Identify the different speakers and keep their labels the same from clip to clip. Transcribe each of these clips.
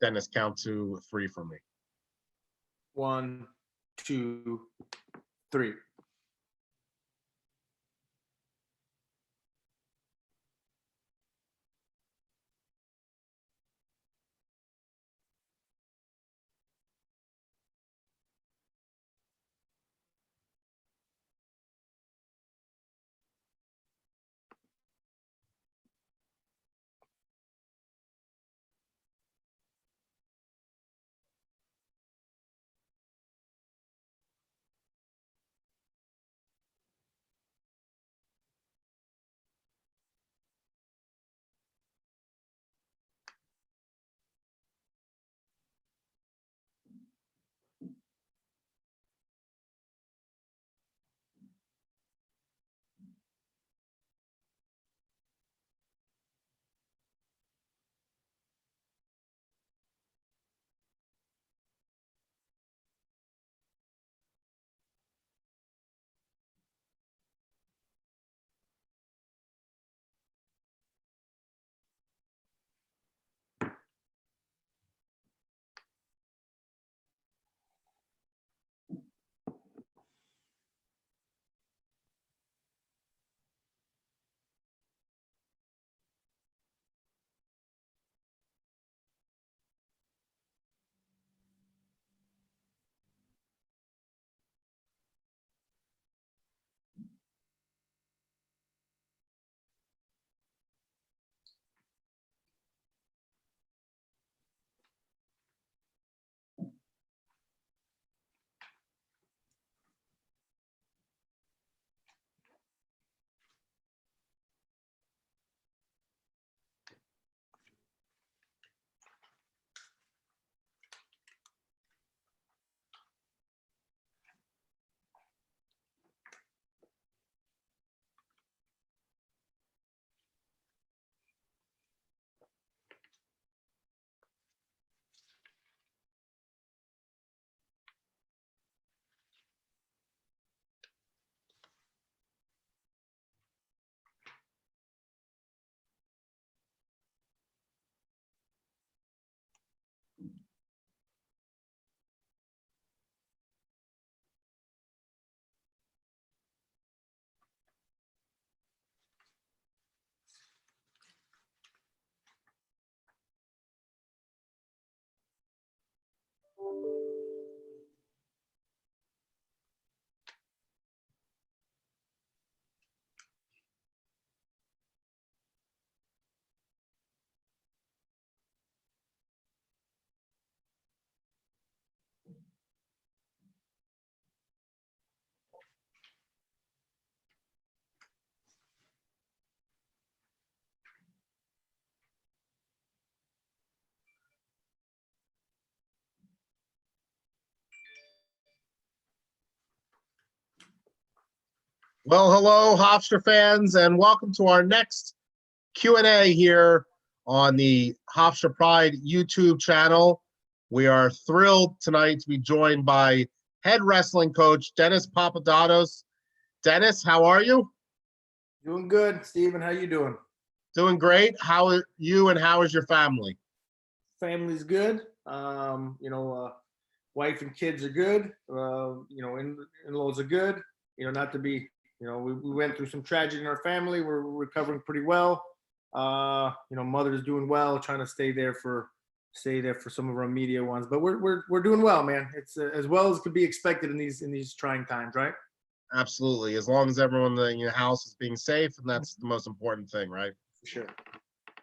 Speaker 1: Dennis, count to 3 for me.
Speaker 2: 1, 2, 3.
Speaker 1: Well, hello, Hofstra fans, and welcome to our next Q&A here on the Hofstra Pride YouTube channel. We are thrilled tonight to be joined by head wrestling coach Dennis Papadatos. Dennis, how are you?
Speaker 2: Doing good, Steven. How you doing?
Speaker 1: Doing great. How are you and how is your family?
Speaker 2: Family's good. Wife and kids are good. In-laws are good. Not to be, we went through some tragedy in our family. We're recovering pretty well. Mother's doing well, trying to stay there for some of our media ones. But we're doing well, man. It's as well as could be expected in these trying times, right?
Speaker 1: Absolutely. As long as everyone in your house is being safe, and that's the most important thing, right?
Speaker 2: For sure.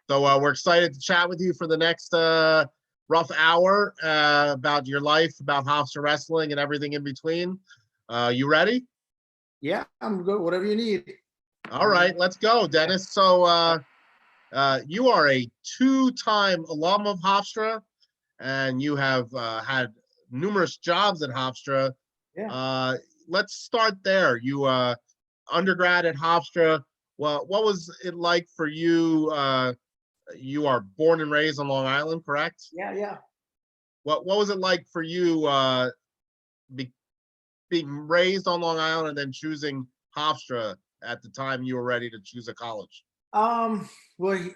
Speaker 1: So we're excited to chat with you for the next rough hour about your life, about Hofstra wrestling and everything in between. You ready?
Speaker 2: Yeah, I'm good. Whatever you need.
Speaker 1: All right, let's go, Dennis. So you are a two-time alum of Hofstra, and you have had numerous jobs at Hofstra.
Speaker 2: Yeah.
Speaker 1: Let's start there. You undergrad at Hofstra. Well, what was it like for you? You are born and raised on Long Island, correct?
Speaker 2: Yeah.
Speaker 1: What was it like for you being raised on Long Island and then choosing Hofstra at the time you were ready to choose a college?
Speaker 2: Well,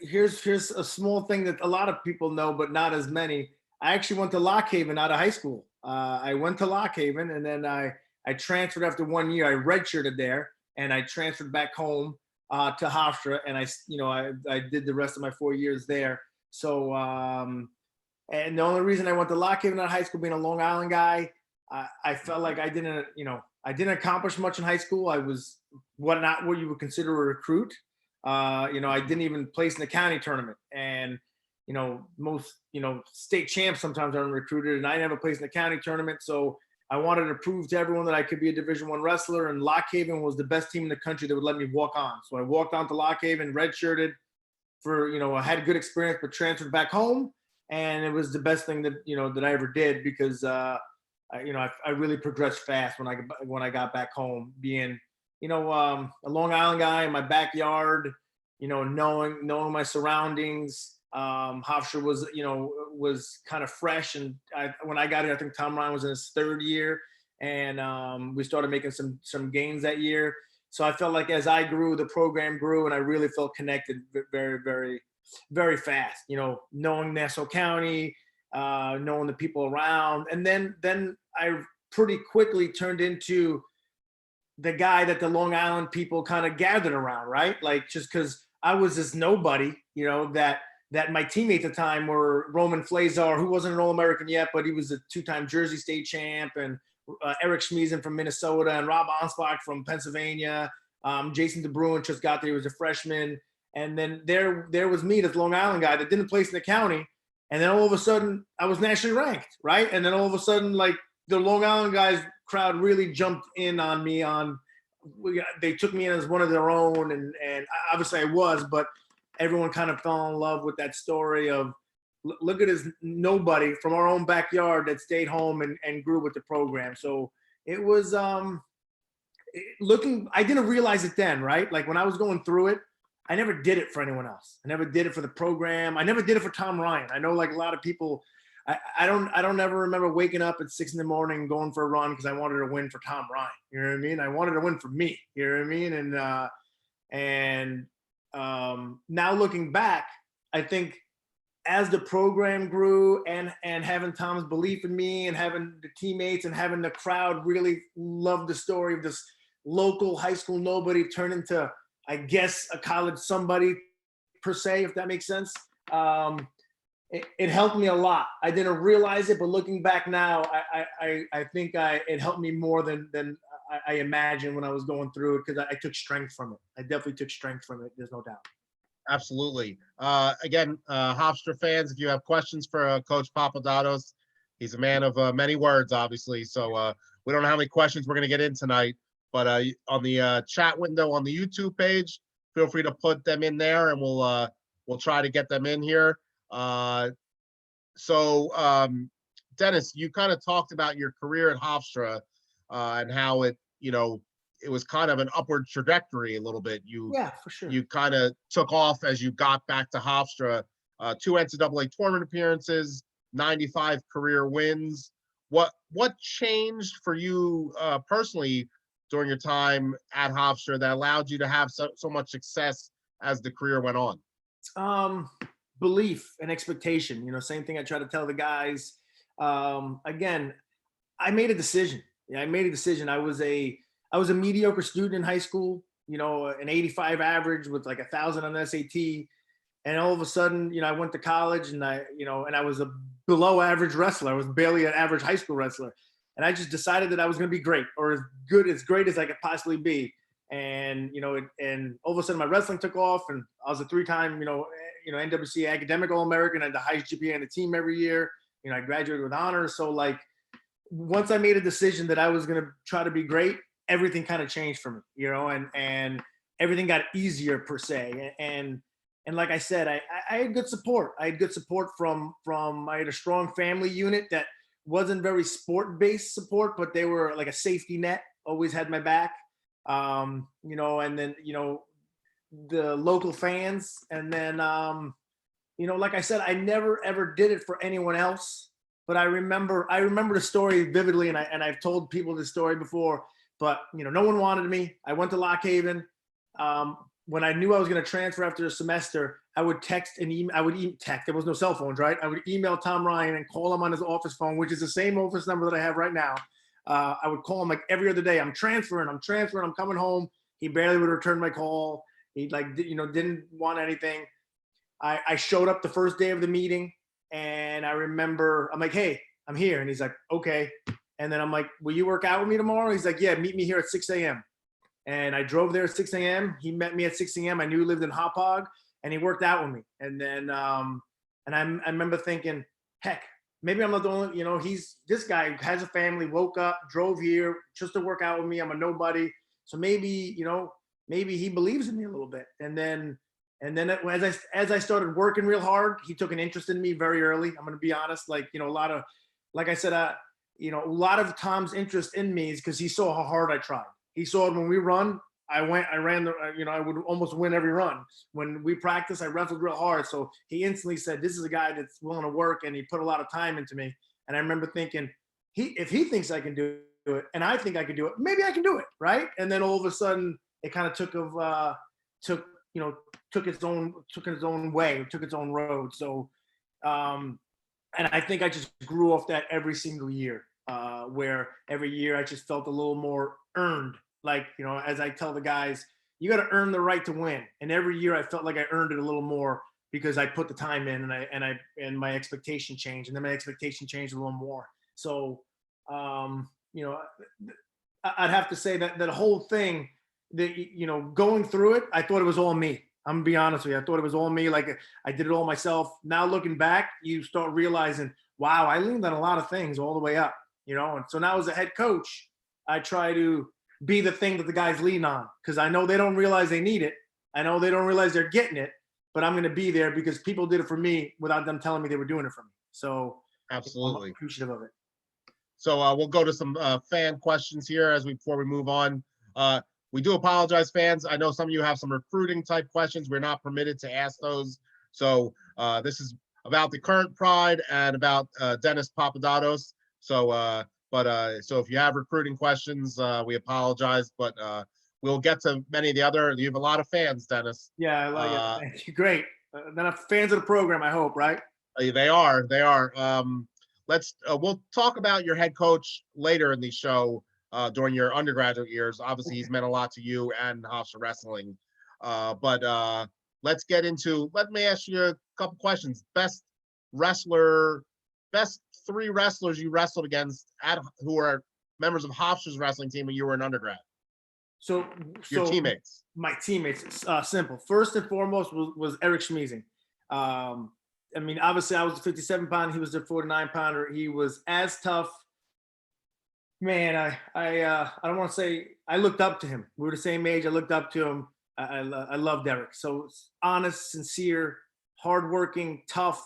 Speaker 2: here's a small thing that a lot of people know, but not as many. I actually went to Lock Haven out of high school. I went to Lock Haven, and then I transferred after 1 year. I redshirted there, and I transferred back home to Hofstra, and I did the rest of my 4 years there. So, and the only reason I went to Lock Haven out of high school, being a Long Island guy, I felt like I didn't accomplish much in high school. I was not what you would consider a recruit. I didn't even place in the county tournament, and most state champs sometimes aren't recruited, and I never placed in the county tournament. So I wanted to prove to everyone that I could be a Division I wrestler, and Lock Haven was the best team in the country that would let me walk on. So I walked on to Lock Haven, redshirted for, I had a good experience, but transferred back home, and it was the best thing that that I ever did, because I really progressed fast when I got back home, being a Long Island guy in my backyard, knowing my surroundings. Hofstra was kind of fresh, and when I got here, I think Tom Ryan was in his third year, and we started making some gains that year. So I felt like as I grew, the program grew, and I really felt connected very, very, very fast. Knowing Nassau County, knowing the people around, and then I pretty quickly turned into the guy that the Long Island people kind of gathered around, right? Like, just because I was this nobody, that my teammates at the time were Roman Flazar, who wasn't an All-American yet, but he was a two-time Jersey state champ, and Eric Schmiesen from Minnesota, and Rob Ansbach from Pennsylvania. Jason DeBruin just got there. He was a freshman. And then there was me, this Long Island guy that didn't place in the county. And then all of a sudden, I was nationally ranked, right? And then all of a sudden, like, the Long Island guys crowd really jumped in on me. They took me in as one of their own, and obviously I was, but everyone kind of fell in love with that story of, look at this nobody from our own backyard that stayed home and grew with the program. So it was I didn't realize it then, right? Like, when I was going through it, I never did it for anyone else. I never did it for the program. I never did it for Tom Ryan. I know, like, a lot of people, I don't ever remember waking up at 6 a.m. going for a run because I wanted to win for Tom Ryan. You know what I mean? I wanted to win for me. You know what I mean? And now looking back, I think as the program grew, and having Tom's belief in me, and having the teammates, and having the crowd really love the story of this local high school nobody turn into, I guess, a college somebody, per se, if that makes sense. It helped me a lot. I didn't realize it, but looking back now, I think it helped me more than I imagined when I was going through it, because I took strength from it. I definitely took strength from it. There's no doubt.
Speaker 1: Absolutely. Again, Hofstra fans, if you have questions for Coach Papadatos, he's a man of many words, obviously. So we don't know how many questions we're going to get in tonight, but on the chat window on the YouTube page, feel free to put them in there, and we'll try to get them in here. Dennis, you kind of talked about your career at Hofstra and how it was kind of an upward trajectory a little bit.
Speaker 2: Yeah, for sure.
Speaker 1: You kind of took off as you got back to Hofstra. 2 NCAA tournament appearances, 95 career wins. What changed for you personally during your time at Hofstra that allowed you to have so much success as the career went on?
Speaker 2: Belief and expectation. Same thing I try to tell the guys. Again, I made a decision. Yeah, I made a decision. I was a mediocre student in high school, an 85 average with like 1,000 on the SAT. And all of a sudden, I went to college, and I was a below average wrestler. I was barely an average high school wrestler. And I just decided that I was going to be great, or as great as I could possibly be. And, and all of a sudden my wrestling took off, and I was a 3-time, NWC academic All-American. I had the highest GPA on the team every year. I graduated with honors. So, like, once I made a decision that I was going to try to be great, everything kind of changed for me, and everything got easier, per se. And like I said, I had good support. I had good support from I had a strong family unit that wasn't very sport-based support, but they were like a safety net, always had my back. And then, the local fans. And then, like I said, I never, ever did it for anyone else, but I remember the story vividly. And I've told people this story before, but no one wanted me. I went to Lock Haven. When I knew I was going to transfer after a semester, I would text and email. I would text. There was no cell phones, right? I would email Tom Ryan and call him on his office phone, which is the same office number that I have right now. I would call him like every other day. I'm transferring. I'm coming home. He barely would return my call. He didn't want anything. I showed up the first day of the meeting, and I remember I'm like, hey, I'm here. And he's like, okay. And then I'm like, will you work out with me tomorrow? He's like, yeah, meet me here at 6 a.m. And I drove there at 6 a.m. He met me at 6 a.m. I knew he lived in Hauppauge, and he worked out with me. And then, I remember thinking, heck, maybe I'm not the only, this guy has a family, woke up, drove here just to work out with me. I'm a nobody. So maybe he believes in me a little bit. And then as I started working real hard, he took an interest in me very early. I'm going to be honest, like I said, a lot of Tom's interest in me is because he saw how hard I tried. He saw it when we run. I ran I would almost win every run. When we practice, I wrestled real hard. So he instantly said, this is a guy that's willing to work, and he put a lot of time into me. And I remember thinking, if he thinks I can do it, and I think I can do it, maybe I can do it, right? And then all of a sudden, it kind of took its own way, took its own road. So, and I think I just grew off that every single year, where every year I just felt a little more earned. Like, as I tell the guys, you got to earn the right to win. And every year I felt like I earned it a little more because I put the time in, and my expectation changed, and then my expectation changed a little more. So, I'd have to say that whole thing, that going through it, I thought it was all me. I'm gonna be honest with you. I thought it was all me. Like, I did it all myself. Now looking back, you start realizing, wow, I leaned on a lot of things all the way up. And so now as a head coach, I try to be the thing that the guys lean on, because I know they don't realize they need it. I know they don't realize they're getting it, but I'm going to be there because people did it for me without them telling me they were doing it for me. So
Speaker 1: absolutely,
Speaker 2: I'm appreciative of it.
Speaker 1: So we'll go to some fan questions here before we move on. We do apologize, fans. I know some of you have some recruiting type questions. We're not permitted to ask those. So this is about the current Pride and about Dennis Papadatos. So so if you have recruiting questions, we apologize, but we'll get to many of the other. You have a lot of fans, Dennis.
Speaker 2: Yeah, I like it. Thank you. Great. Then fans of the program, I hope, right?
Speaker 1: They are. We'll talk about your head coach later in the show during your undergraduate years. Obviously, he's meant a lot to you and Hofstra Wrestling. But let me ask you a couple questions. Best three wrestlers you wrestled against who are members of Hofstra's wrestling team when you were an undergrad.
Speaker 2: So
Speaker 1: your teammates.
Speaker 2: My teammates, simple. First and foremost was Eric Schmeezing. Obviously I was the 57-pounder. He was the 49-pounder. He was as tough. Man, I don't want to say I looked up to him. We were the same age. I looked up to him. I loved Eric. So honest, sincere, hardworking, tough,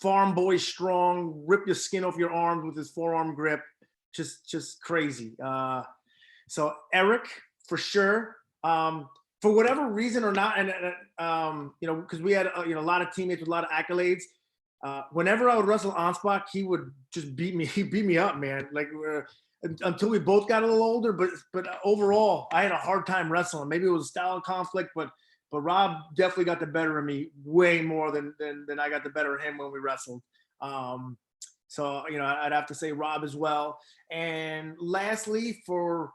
Speaker 2: farm boy, strong, rip your skin off your arms with his forearm grip. Just crazy. So Eric, for sure. For whatever reason or not, and because we had a lot of teammates with a lot of accolades. Whenever I would wrestle Ansbach, he would just beat me. He beat me up, man. Like until we both got a little older. But overall, I had a hard time wrestling. Maybe it was a style conflict, but Rob definitely got the better of me way more than I got the better of him when we wrestled. So I'd have to say Rob as well. And lastly, for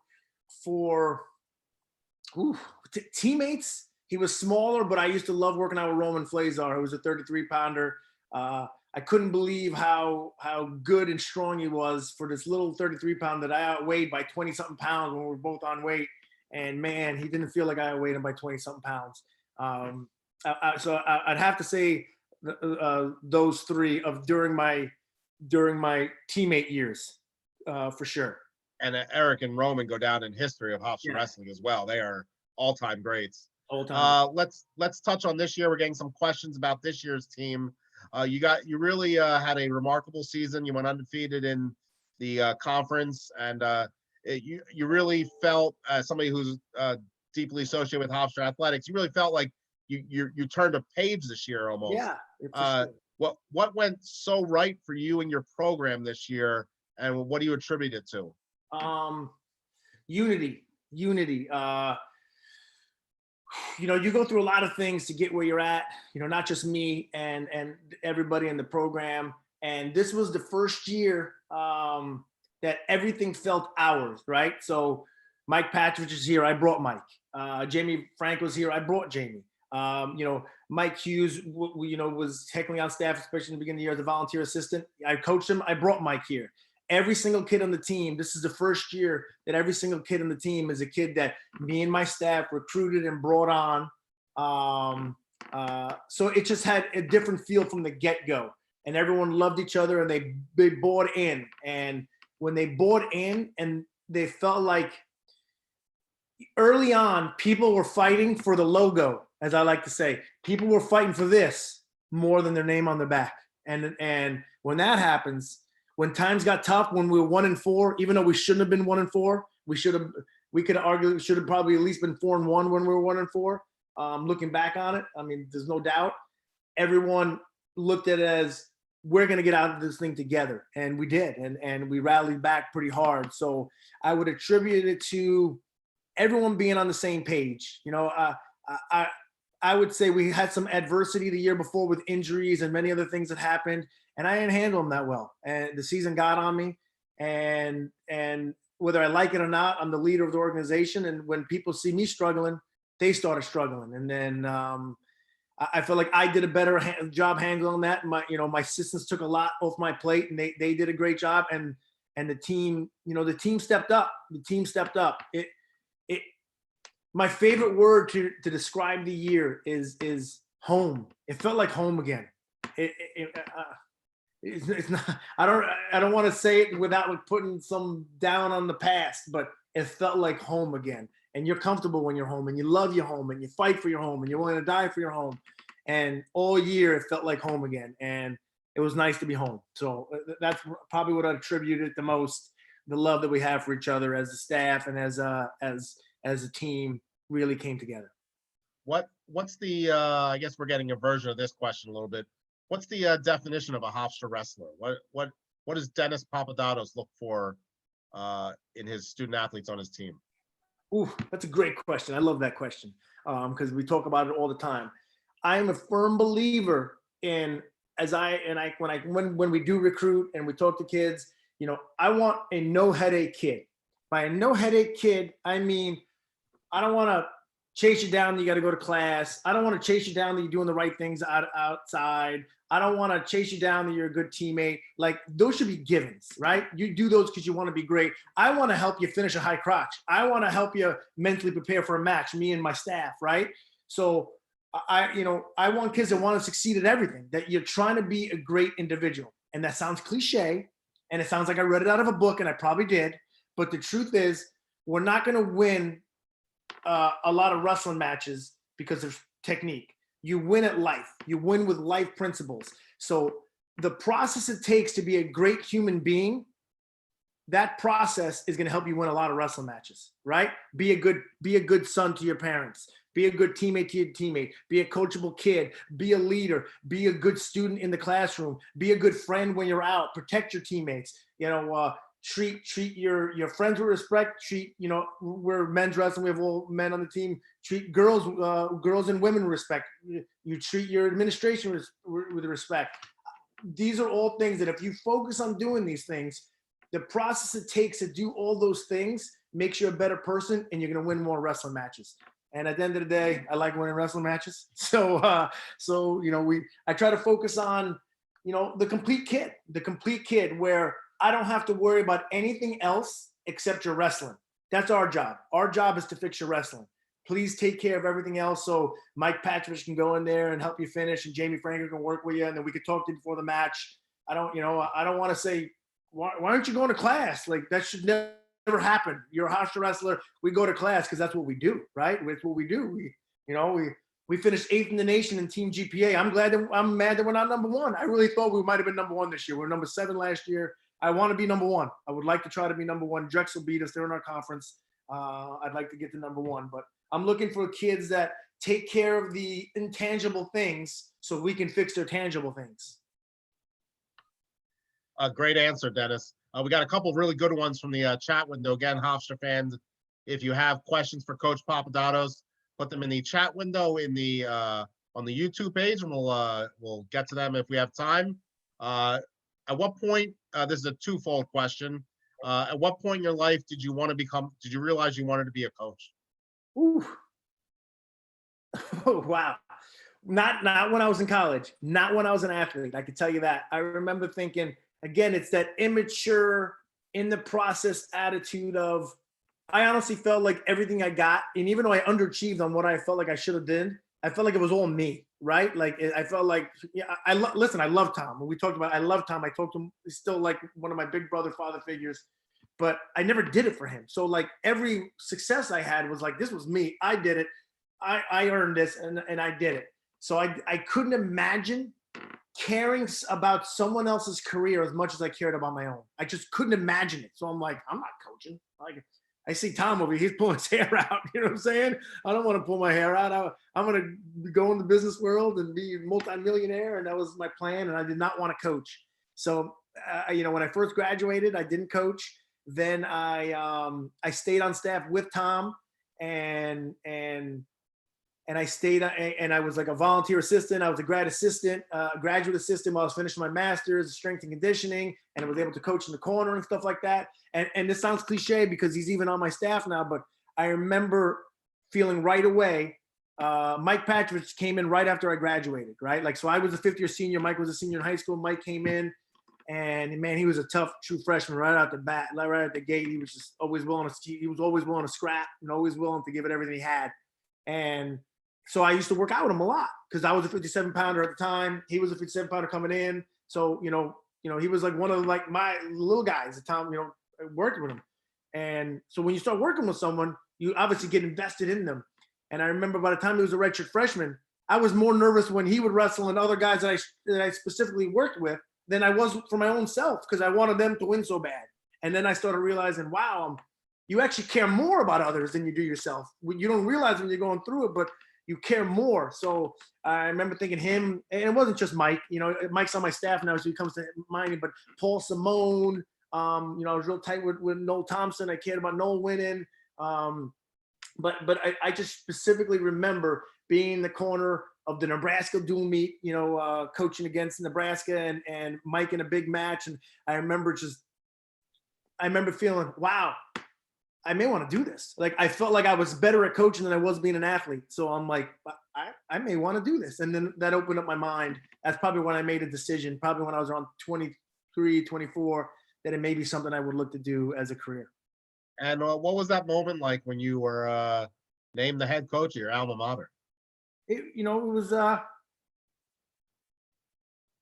Speaker 2: teammates, he was smaller, but I used to love working out with Roman Flazar, who was a 33-pounder. I couldn't believe how good and strong he was for this little 33-pound that I outweighed by 20-something pounds when we were both on weight. And man, he didn't feel like I outweighed him by 20-something pounds. So I'd have to say those three during my teammate years, for sure.
Speaker 1: And Eric and Roman go down in history of Hofstra wrestling as well. They are all-time greats. Let's touch on this year. We're getting some questions about this year's team. You really had a remarkable season. You went undefeated in the conference, and you really felt, as somebody who's deeply associated with Hofstra athletics, you really felt like you turned a page this year almost.
Speaker 2: Yeah.
Speaker 1: Sure. What went so right for you and your program this year, and what do you attribute it to?
Speaker 2: Unity. You go through a lot of things to get where you're at, not just me and everybody in the program. And this was the first year that everything felt ours, right? So Mike Patridge is here. I brought Mike. Jamie Frank was here. I brought Jamie. Mike Hughes, was technically on staff, especially in the beginning of the year as a volunteer assistant. I coached him. I brought Mike here. Every single kid on the team, this is the first year that every single kid on the team is a kid that me and my staff recruited and brought on. So it just had a different feel from the get-go. And everyone loved each other, and they bought in. And when they bought in, and they felt like early on, people were fighting for the logo, as I like to say. People were fighting for this more than their name on the back. And when that happens, when times got tough, when we were 1-4, even though we shouldn't have been 1-4, we could argue we should have probably at least been 4-1 when we were 1-4. Looking back on it, I mean, there's no doubt. Everyone looked at it as, we're going to get out of this thing together. And we did. And we rallied back pretty hard. So I would attribute it to everyone being on the same page. I would say we had some adversity the year before with injuries and many other things that happened, and I didn't handle them that well. And the season got on me, and whether I like it or not, I'm the leader of the organization. And when people see me struggling, they started struggling. And then I feel like I did a better job handling that. My assistants took a lot off my plate, and they did a great job. And the team, the team stepped up. The team stepped up. My favorite word to describe the year is home. It felt like home again. It's not. I don't want to say it without putting some down on the past, but it felt like home again. And you're comfortable when you're home, and you love your home, and you fight for your home, and you're willing to die for your home. And all year it felt like home again, and it was nice to be home. So that's probably what I attributed the most. The love that we have for each other as a staff and as a team really came together.
Speaker 1: What's the I guess we're getting a version of this question a little bit. What's the definition of a Hofstra wrestler? What does Dennis Papadatos look for in his student athletes on his team?
Speaker 2: Ooh, that's a great question. I love that question because we talk about it all the time. I am a firm believer in when we do recruit and we talk to kids, I want a no headache kid. By a no headache kid, I mean, I don't want to chase you down that you got to go to class. I don't want to chase you down that you're doing the right things outside. I don't want to chase you down that you're a good teammate. Like, those should be givens, right? You do those because you want to be great. I want to help you finish a high crotch. I want to help you mentally prepare for a match, me and my staff, right? So I want kids that want to succeed at everything, that you're trying to be a great individual. And that sounds cliche, and it sounds like I read it out of a book, and I probably did. But the truth is, we're not going to win a lot of wrestling matches because of technique. You win at life. You win with life principles. So the process it takes to be a great human being, that process is going to help you win a lot of wrestling matches, right? Be a good son to your parents. Be a good teammate to your teammate. Be a coachable kid. Be a leader. Be a good student in the classroom. Be a good friend when you're out. Protect your teammates. Treat your friends with respect. We're men's wrestling. We have all men on the team. Treat girls and women with respect. You treat your administration with respect. These are all things that if you focus on doing these things, the process it takes to do all those things makes you a better person, and you're going to win more wrestling matches. And at the end of the day, I like winning wrestling matches. So I try to focus on, the complete kid where I don't have to worry about anything else except your wrestling. That's our job. Our job is to fix your wrestling. Please take care of everything else so Mike Patridge can go in there and help you finish, and Jamie Franco can work with you, and then we could talk to you before the match. I don't want to say, why aren't you going to class? Like, that should never happen. You're a Hofstra wrestler. We go to class because that's what we do, right? It's what we do. We finished 8th in the nation in Team GPA. I'm mad that we're not number 1. I really thought we might have been number 1 this year. We're number 7 last year. I want to be number 1. I would like to try to be number 1. Drexel beat us. They're in our conference. I'd like to get to number 1, but I'm looking for kids that take care of the intangible things so we can fix their tangible things.
Speaker 1: A great answer, Dennis. We got a couple of really good ones from the chat window. Again, Hofstra fans, if you have questions for Coach Papadatos, put them in the chat window in the on the YouTube page, and we'll get to them if we have time. At what point? This is a twofold question. At what point in your life did you realize you wanted to be a coach?
Speaker 2: Ooh. Oh, wow. Not when I was in college, not when I was an athlete. I can tell you that. I remember thinking, again, it's that immature, in the process attitude of, I honestly felt like everything I got, and even though I underachieved on what I felt like I should have done, I felt like it was all me, right? Like I felt like, yeah, listen, I love Tom. When we talked about, I love Tom. I talked to him. He's still like one of my big brother, father figures, but I never did it for him. So like every success I had was like, this was me. I did it. I earned this, and I did it. So I couldn't imagine caring about someone else's career as much as I cared about my own. I just couldn't imagine it. So I'm like, I'm not coaching. Like, I see Tom over here, he's pulling his hair out. You know what I'm saying? I don't want to pull my hair out. I'm going to go in the business world and be a multimillionaire. And that was my plan. And I did not want to coach. So, when I first graduated, I didn't coach. Then I stayed on staff with Tom, and I stayed, and I was like a volunteer assistant. I was a graduate assistant while I was finishing my master's in strength and conditioning, and I was able to coach in the corner and stuff like that. And this sounds cliche because he's even on my staff now, but I remember feeling right away, Mike Patrick came in right after I graduated, right? Like, so I was a fifth-year senior. Mike was a senior in high school. Mike came in, and man, he was a tough, true freshman right out the bat, right out the gate. He was just always willing to scrap and always willing to give it everything he had. And so I used to work out with him a lot because I was a 57-pounder at the time. He was a 57-pounder coming in. So, he was like one of like my little guys at the time, working with him. And so when you start working with someone, you obviously get invested in them. And I remember by the time he was a redshirt freshman, I was more nervous when he would wrestle and other guys that I specifically worked with than I was for my own self because I wanted them to win so bad. And then I started realizing, wow, you actually care more about others than you do yourself. You don't realize when you're going through it, but you care more. So I remember thinking him, and it wasn't just Mike, Mike's on my staff now, so he comes to mind, but Paul Simone, I was real tight with Noel Thompson. I cared about Noel winning. But I just specifically remember being in the corner of the Nebraska dual meet, coaching against Nebraska and Mike in a big match. And I remember feeling, wow, I may want to do this. Like, I felt like I was better at coaching than I was being an athlete. So I'm like, I may want to do this. And then that opened up my mind. That's probably when I made a decision, probably when I was around 23, 24, that it may be something I would look to do as a career.
Speaker 1: And what was that moment like when you were named the head coach of your alma mater?
Speaker 2: It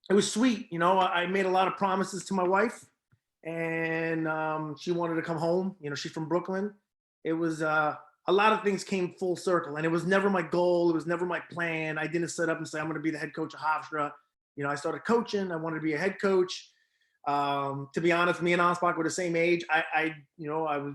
Speaker 2: was sweet. I made a lot of promises to my wife, and she wanted to come home. She's from Brooklyn. It was a lot of things came full circle, and it was never my goal. It was never my plan. I didn't set up and say, I'm going to be the head coach of Hofstra. I started coaching. I wanted to be a head coach. To be honest, me and Ansbach were the same age. I was,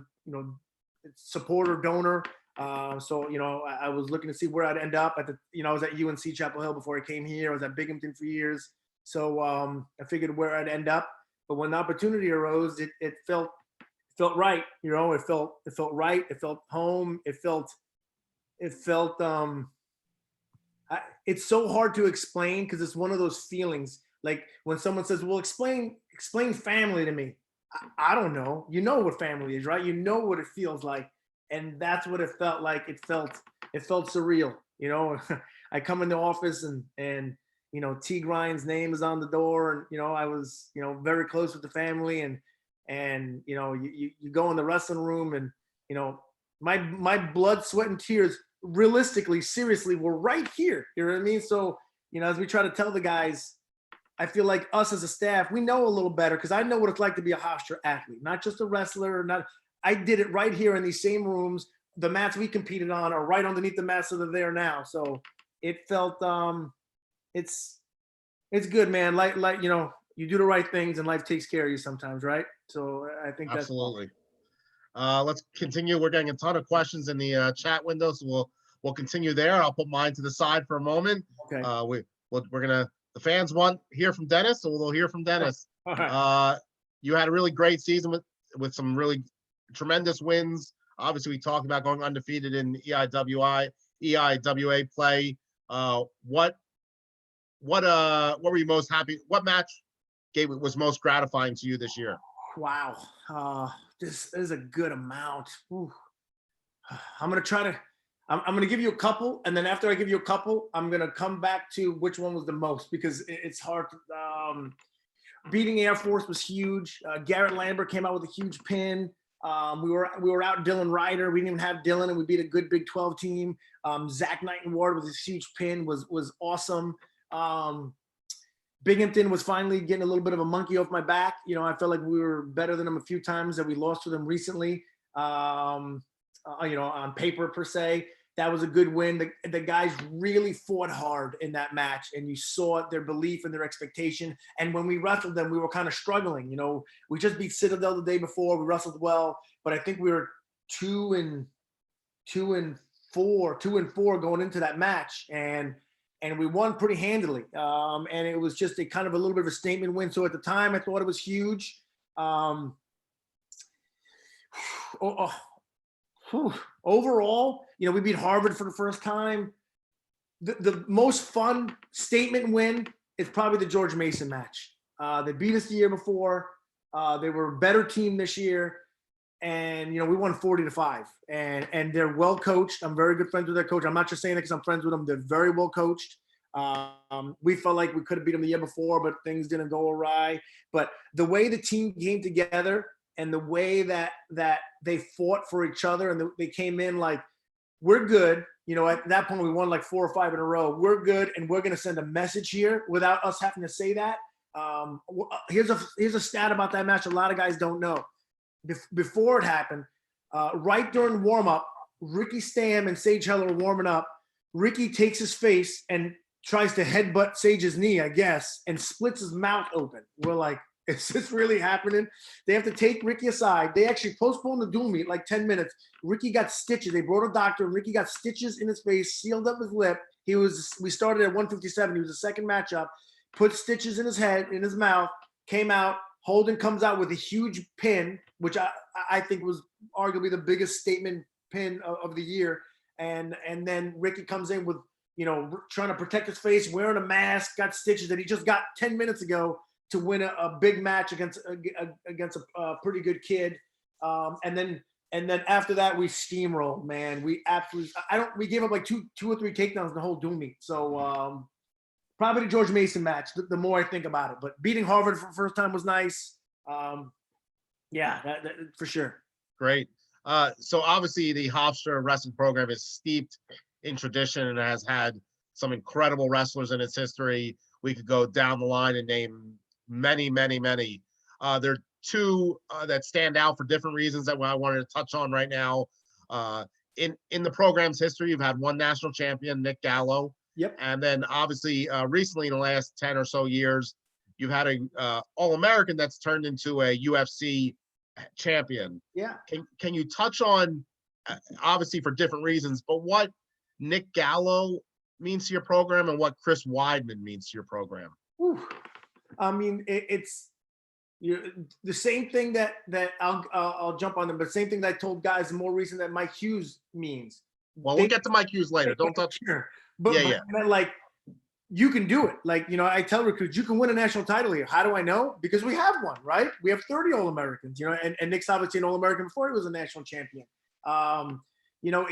Speaker 2: supporter, donor. So I was looking to see where I'd end up I was at UNC Chapel Hill before I came here. I was at Binghamton for years. So I figured where I'd end up. But when the opportunity arose, it felt right. It felt right. It felt home. It's so hard to explain because it's one of those feelings. Like when someone says, well, explain family to me. I don't know. You know what family is, right? You know what it feels like. And that's what it felt like. It felt surreal. I come in the office and T Grind's name is on the door, and I was very close with the family, and you go in the wrestling room, and my blood, sweat, and tears realistically, seriously, were right here. You know what I mean? So as we try to tell the guys, I feel like us as a staff, we know a little better because I know what it's like to be a Hofstra athlete, not just a wrestler. I did it right here in these same rooms. The mats we competed on are right underneath the mats that are there now. So it felt it's good, man. Like you do the right things and life takes care of you sometimes, right? So I think that's
Speaker 1: absolutely. Let's continue. We're getting a ton of questions in the chat window, so we'll continue there. I'll put mine to the side for a moment.
Speaker 2: Okay.
Speaker 1: The fans want to hear from Dennis, so we'll hear from Dennis.
Speaker 2: All right.
Speaker 1: You had a really great season with some really tremendous wins. Obviously, we talked about going undefeated in EIWI EIWA play. What were you most happy? What match was most gratifying to you this year?
Speaker 2: Wow. This is a good amount. Ooh. I'm gonna give you a couple, and then after I give you a couple, I'm gonna come back to which one was the most, because it's hard to, beating Air Force was huge. Garrett Lambert came out with a huge pin. We were out Dylan Ryder. We didn't even have Dylan, and we beat a good Big 12 team. Zach Knight and Ward with a huge pin was awesome. Binghamton was finally getting a little bit of a monkey off my back. You know, I felt like we were better than them a few times that we lost to them recently. You know, on paper per se, that was a good win. The guys really fought hard in that match, and you saw their belief and their expectation. And when we wrestled them, we were kind of struggling. You know, we just beat Citadel the day before. We wrestled well, but I think we were 2-4 going into that match, and we won pretty handily. And it was just a kind of a little bit of a statement win. So at the time, I thought it was huge. Overall, you know, we beat Harvard for the first time. The most fun statement win is probably the George Mason match. They beat us the year before. They were a better team this year. And, you know, we won 40-5. And they're well coached. I'm very good friends with their coach. I'm not just saying that because I'm friends with them. They're very well coached. We felt like we could have beat them the year before, but things didn't go awry. But the way the team came together and the way that they fought for each other, and they came in like, we're good. You know, at that point, we won like 4 or 5 in a row. We're good, and we're going to send a message here without us having to say that. Here's a stat about that match a lot of guys don't know. Before it happened, right during warm-up, Ricky Stam and Sage Heller are warming up. Ricky takes his face and tries to headbutt Sage's knee, I guess, and splits his mouth open. We're like, is this really happening? They have to take Ricky aside. They actually postponed the dual meet like 10 minutes. Ricky got stitches. They brought a doctor, and Ricky got stitches in his face, sealed up his lip. We started at 157. He was the second matchup. Put stitches in his head, in his mouth, came out. Holden comes out with a huge pin, which I think was arguably the biggest statement pin of the year. And then Ricky comes in with, you know, trying to protect his face, wearing a mask, got stitches that he just got 10 minutes ago to win a big match against a pretty good kid. And then after that, we steamrolled, man. We absolutely, we gave up like two or three takedowns the whole dual meet. So probably the George Mason match, the more I think about it. But beating Harvard for the first time was nice. Yeah, that for sure.
Speaker 1: Great. So obviously the Hofstra wrestling program is steeped in tradition and has had some incredible wrestlers in its history. We could go down the line and name many. There are two that stand out for different reasons that I wanted to touch on right now. In the program's history, you've had one national champion, Nick Gallo.
Speaker 2: Yep.
Speaker 1: And then obviously recently in the last 10 or so years, you've had a All-American that's turned into a UFC champion.
Speaker 2: Yeah.
Speaker 1: Can you touch on, obviously for different reasons, but what Nick Gallo means to your program and what Chris Weidman means to your program?
Speaker 2: Whew. I mean, it's the same thing that I'll jump on them, but same thing that I told guys more recent that Mike Hughes means.
Speaker 1: Well, we'll get to Mike Hughes later. Don't touch.
Speaker 2: Sure. But like, you can do it. Like, you know, I tell recruits, you can win a national title here. How do I know? Because we have one, right? We have 30 All-Americans, you know, and Nick's obviously an All-American before he was a national champion. You know,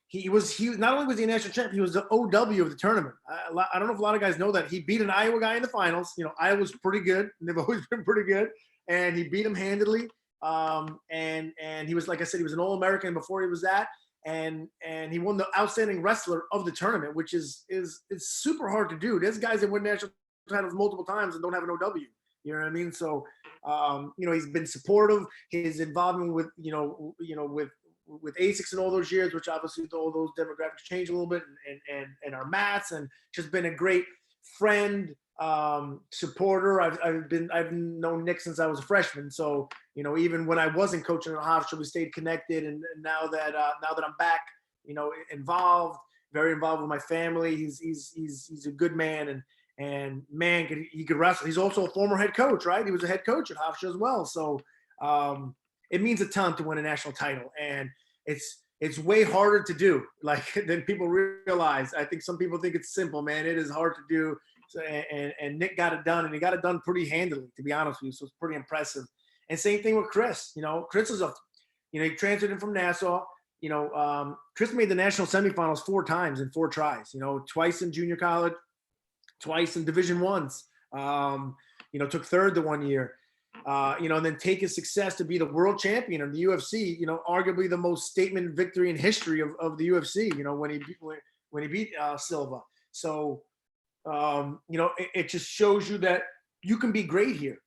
Speaker 2: he was not only was he a national champion, he was the OW of the tournament. I don't know if a lot of guys know that. He beat an Iowa guy in the finals. You know, Iowa's pretty good. They've always been pretty good. And he beat him handedly. And he was, like I said, he was an All-American before he was that. And he won the outstanding wrestler of the tournament, which is super hard to do. There's guys that win national titles multiple times and don't have an OW. You know what I mean? So, you know, he's been supportive. His involvement with, with ASICs and all those years, which obviously all those demographics change a little bit, and our mats, and just been a great friend, supporter. I've known Nick since I was a freshman. So, you know, even when I wasn't coaching at Hofstra, we stayed connected. And now that I'm back, you know, very involved with my family, he's a good man, and man, he could wrestle. He's also a former head coach, right? He was a head coach at Hofstra as well. So, it means a ton to win a national title, and it's it's way harder to do, like, than people realize. I think some people think it's simple, man. It is hard to do. So, and Nick got it done, and he got it done pretty handily, to be honest with you. So it's pretty impressive. And same thing with Chris. You know, Chris is he transferred in from Nassau. Chris made the national semifinals 4 times in 4 tries. You know, twice in junior college, twice in Division I's. Took 3rd the 1 year. And then take his success to be the world champion of the UFC. Arguably the most statement victory in history of the UFC. When he beat Silva. So it just shows you that you can be great here.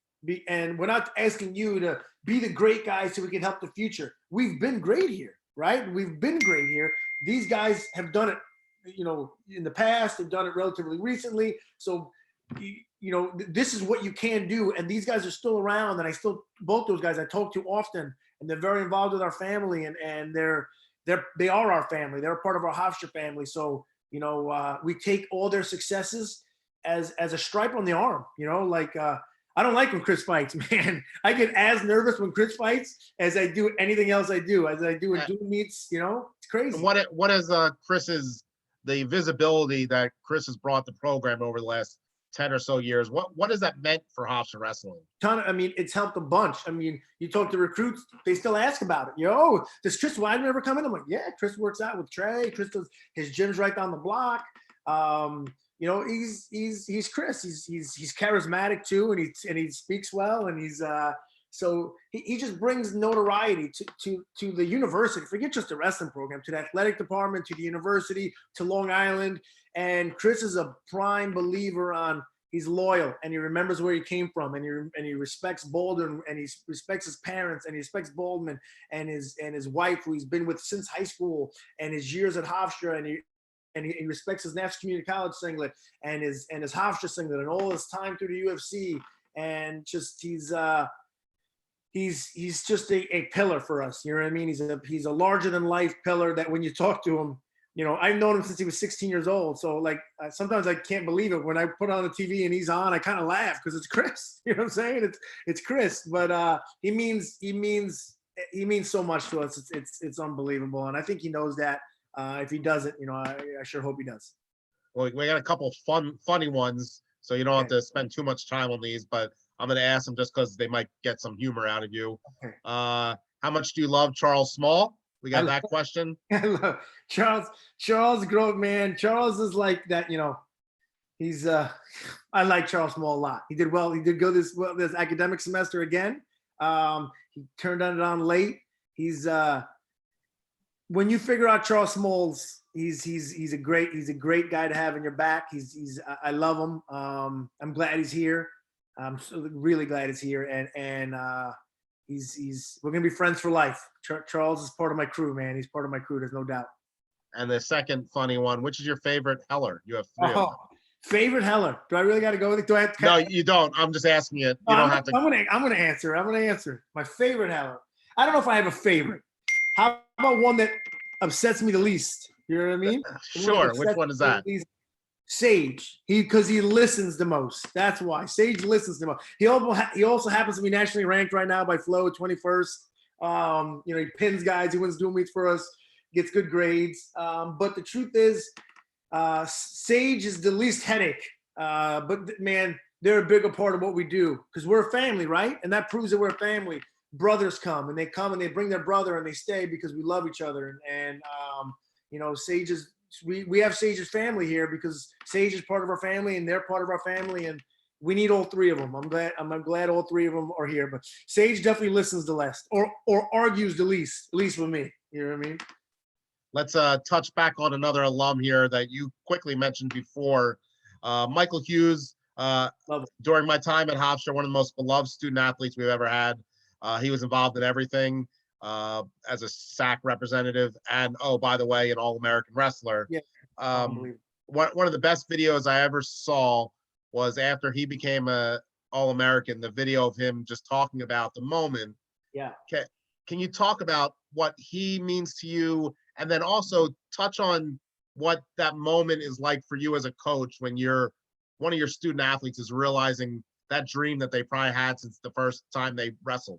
Speaker 2: And we're not asking you to be the great guy so we can help the future. We've been great here, right? We've been great here. These guys have done it, in the past. They've done it relatively recently. So, this is what you can do. And these guys are still around. And both those guys I talk to often, and they're very involved with our family. And they are our family. They're a part of our Hofstra family. So, we take all their successes as a stripe on the arm. I don't like when Chris fights, man. I get as nervous when Chris fights as I do anything else I do, as I do in Doom meets. It's crazy.
Speaker 1: What is the visibility that Chris has brought the program over the last 10 or so years? What has that meant for Hofstra wrestling?
Speaker 2: It's helped a bunch. You talk to recruits, they still ask about it. Does Chris Weidman ever come in? I'm like, yeah, Chris works out with Trey. Chris does his gym's right down the block. He's Chris. He's charismatic too, and he speaks well, and so he just brings notoriety to the university. Forget just the wrestling program, to the athletic department, to the university, to Long Island. And Chris is a prime believer on, he's loyal, and he remembers where he came from, and he respects Baldwin, and he respects his parents, and he respects Baldwin and his wife, who he's been with since high school, and his years at Hofstra, and he respects his National Community College singlet and his Hofstra singlet and all his time through the UFC. And just he's just a pillar for us. You know what I mean? He's a larger than life pillar that when you talk to him, I've known him since he was 16 years old. So sometimes I can't believe it when I put on the TV and he's on. I kind of laugh because it's Chris. You know what I'm saying? It's Chris, but he means so much to us. It's unbelievable, and I think he knows that. If he doesn't, I sure hope he does.
Speaker 1: Well, we got a couple funny ones, so you don't have to spend too much time on these, but I'm going to ask them just because they might get some humor out of you. Okay. How much do you love Charles Small? We got that question.
Speaker 2: I love Charles Grove, man. Charles is like that, he's I like Charles Small a lot. He did well. He did go this academic semester again. He turned it on late. He's when you figure out Charles Smalls, he's a great guy to have in your back. I love him. I'm glad he's here. I'm really glad he's here, and we're gonna be friends for life. Charles is part of my crew, man. He's part of my crew. There's no doubt.
Speaker 1: And the second funny one, which is your favorite Heller? You have 3 of them.
Speaker 2: Favorite Heller? Do I really got to go with it? Do I have to?
Speaker 1: No, you don't. I'm just asking you. You don't have to.
Speaker 2: I'm gonna answer. My favorite Heller. I don't know if I have a favorite. How about one that upsets me the least? You know what I mean?
Speaker 1: Sure. Which one is that?
Speaker 2: Sage. Because he listens the most. That's why. Sage listens the most. He also happens to be nationally ranked right now by Flow, 21st. He pins guys. He wins dual meets for us. Gets good grades. But the truth is, Sage is the least headache. But man, they're a bigger part of what we do because we're a family, right? And that proves that we're a family. Brothers come and they bring their brother and they stay because we love each other. And Sage is, we have Sage's family here because Sage is part of our family and they're part of our family, and we need all 3 of them. I'm glad all 3 of them are here, but Sage definitely listens the less or argues the least, at least with me. You know what I mean?
Speaker 1: Let's touch back on another alum here that you quickly mentioned before, Michael Hughes. During my time at Hofstra, one of the most beloved student athletes we've ever had. He was involved in everything as a SAC representative, and by the way, an All-American wrestler.
Speaker 2: Yeah.
Speaker 1: One of the best videos I ever saw was after he became a All-American. The video of him just talking about the moment.
Speaker 2: Yeah.
Speaker 1: Can you talk about what he means to you, and then also touch on what that moment is like for you as a coach when one of your student athletes is realizing that dream that they probably had since the first time they wrestled?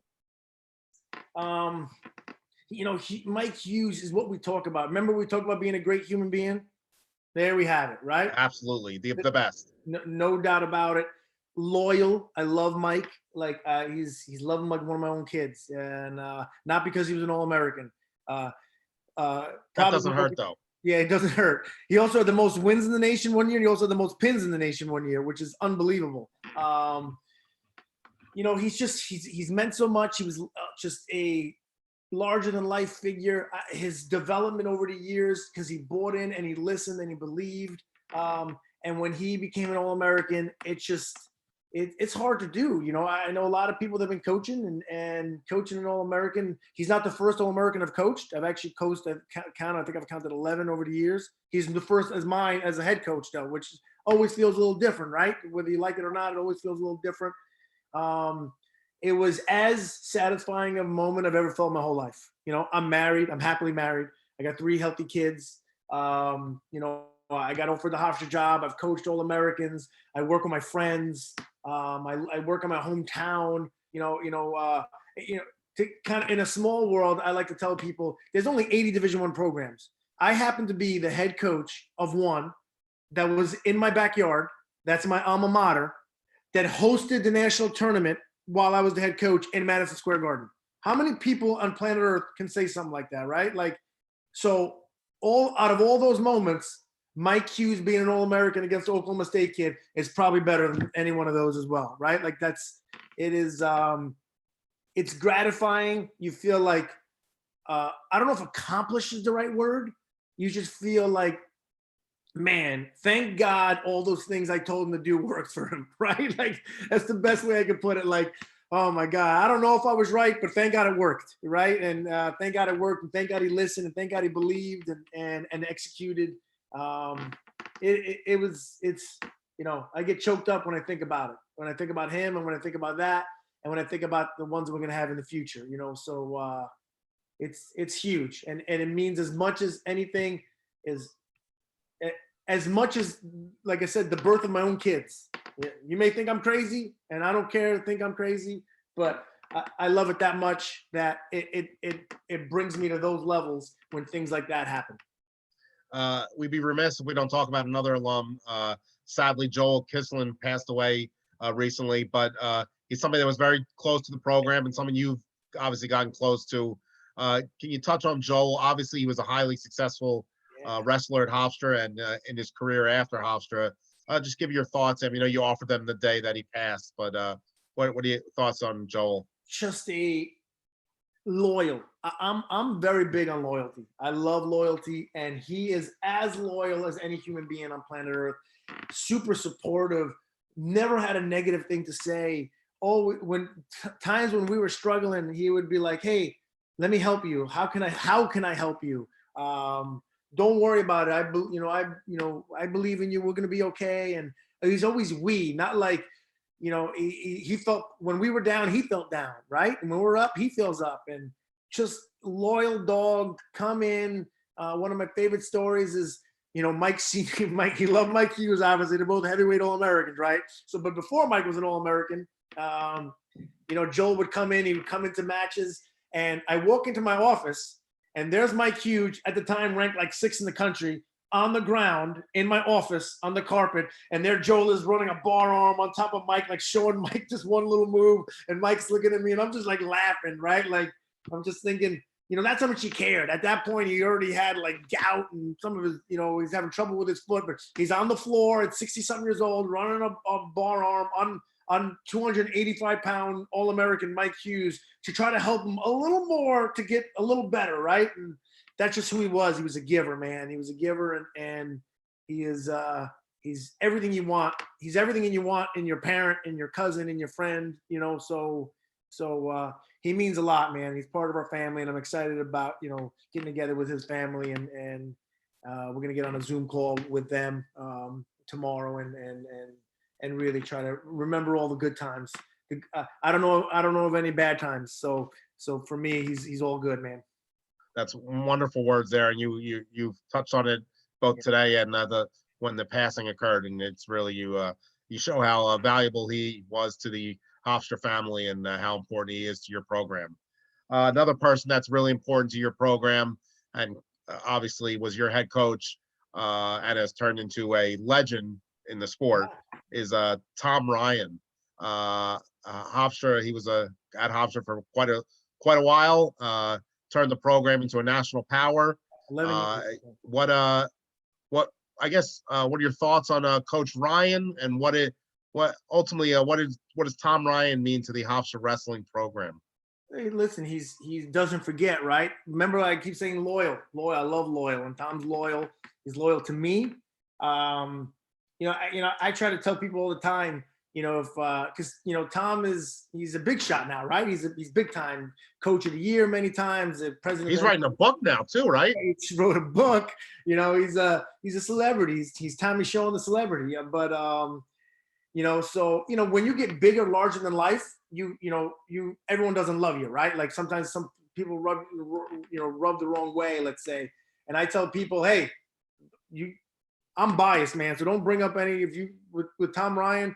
Speaker 2: Mike Hughes is what we talk about. Remember we talked about being a great human being? There we have it, right?
Speaker 1: Absolutely, the best.
Speaker 2: No doubt about it. Loyal. I love Mike. Like he's loving like one of my own kids, and not because he was an All-American.
Speaker 1: That doesn't hurt though.
Speaker 2: Yeah, it doesn't hurt. He also had the most wins in the nation one year. And he also had the most pins in the nation one year, which is unbelievable. He's meant so much. He was just a larger than life figure. His development over the years, because he bought in and he listened and he believed. And when he became an All-American, it's hard to do. I know a lot of people that have been coaching and coaching an All-American. He's not the first All-American I've coached. I've actually coached, I think I've counted 11 over the years. He's the first as a head coach though, which always feels a little different, right? Whether you like it or not, it always feels a little different. It was as satisfying a moment I've ever felt in my whole life. I'm married. I'm happily married. I got 3 healthy kids. I got offered the Hofstra job. I've coached All-Americans. I work with my friends. I work in my hometown. To kind of in a small world, I like to tell people there's only 80 Division I programs. I happen to be the head coach of one that was in my backyard. That's my alma mater, that hosted the national tournament while I was the head coach in Madison Square Garden. How many people on planet Earth can say something like that, right? So out of all those moments, Mike Hughes being an All-American against the Oklahoma State kid is probably better than any one of those as well, right? It's gratifying. You feel like, I don't know if accomplished is the right word. You just feel like, man, thank God all those things I told him to do worked for him, right? That's the best way I could put it. Oh my God, I don't know if I was right, but thank God it worked, right? And thank God it worked, and thank God he listened, and thank God he believed and executed. I get choked up when I think about it, when I think about him, and when I think about that, and when I think about the ones we're going to have in the future, so it's huge. And it means as much as anything as much as, like I said, the birth of my own kids. You may think I'm crazy, and I don't care to think I'm crazy, but I love it that much that it brings me to those levels when things like that happen.
Speaker 1: We'd be remiss if we don't talk about another alum. Sadly, Joel Kisling passed away recently, but he's somebody that was very close to the program and someone you've obviously gotten close to. Can you touch on Joel? Obviously, he was a highly successful wrestler at Hofstra and in his career after Hofstra. Just give your thoughts. I mean, you offered them the day that he passed, but what are your thoughts on Joel?
Speaker 2: Just a loyal. I'm very big on loyalty. I love loyalty, and he is as loyal as any human being on planet Earth. Super supportive. Never had a negative thing to say. Times when we were struggling, he would be like, "Hey, let me help you. How can I help you? Don't worry about it. I believe in you. We're gonna be okay." And he's always not like, he felt when we were down, he felt down, right? And when we're up, he feels up. And just loyal dog. Come in. One of my favorite stories is, Mike. He loved Mike Hughes. Obviously, they're both heavyweight All-Americans, right? So, but before Mike was an All-American, Joel would come in. He would come into matches, and I walk into my office. And there's Mike Hughes, at the time ranked like 6th in the country, on the ground in my office on the carpet. And there Joel is running a bar arm on top of Mike, like showing Mike just one little move. And Mike's looking at me, and I'm just like laughing, right? Like, I'm just thinking, that's how much he cared. At that point, he already had like gout and some of his, he's having trouble with his foot, but he's on the floor at 60-something years old, running a bar arm on 285-pound All-American Mike Hughes to try to help him a little more to get a little better, right? And that's just who he was. He was a giver, man. He was a giver, and he is he's everything you want. He's everything you want in your parent, in your cousin, in your friend, so he means a lot, man. He's part of our family, and I'm excited about, getting together with his family, and we're gonna get on a Zoom call with them tomorrow and really try to remember all the good times. I don't know of any bad times. So for me, he's all good, man.
Speaker 1: That's wonderful words there, and you've touched on it both today and when the passing occurred, and it's really you show how valuable he was to the Hofstra family and how important he is to your program. another person that's really important to your program, and obviously was your head coach, and has turned into a legend in the sport, is Tom Ryan. Hofstra, he was at Hofstra for quite a while. Turned the program into a national power.
Speaker 2: 11 years.
Speaker 1: What I guess what are your thoughts on Coach Ryan, and what ultimately what does Tom Ryan mean to the Hofstra wrestling program?
Speaker 2: Hey, listen, he doesn't forget, right? Remember, I keep saying loyal. I love loyal, and Tom's loyal. He's loyal to me. I try to tell people all the time, because Tom he's a big shot now, right? He's big time coach of the year many times. The president.
Speaker 1: He's writing a book now too, right?
Speaker 2: He wrote a book. He's a celebrity. He's Tommy Showing the celebrity. But so when you get bigger, larger than life, everyone doesn't love you, right? Like sometimes some people rub the wrong way, let's say. And I tell people, hey, I'm biased, man, so don't bring up any of you with Tom Ryan.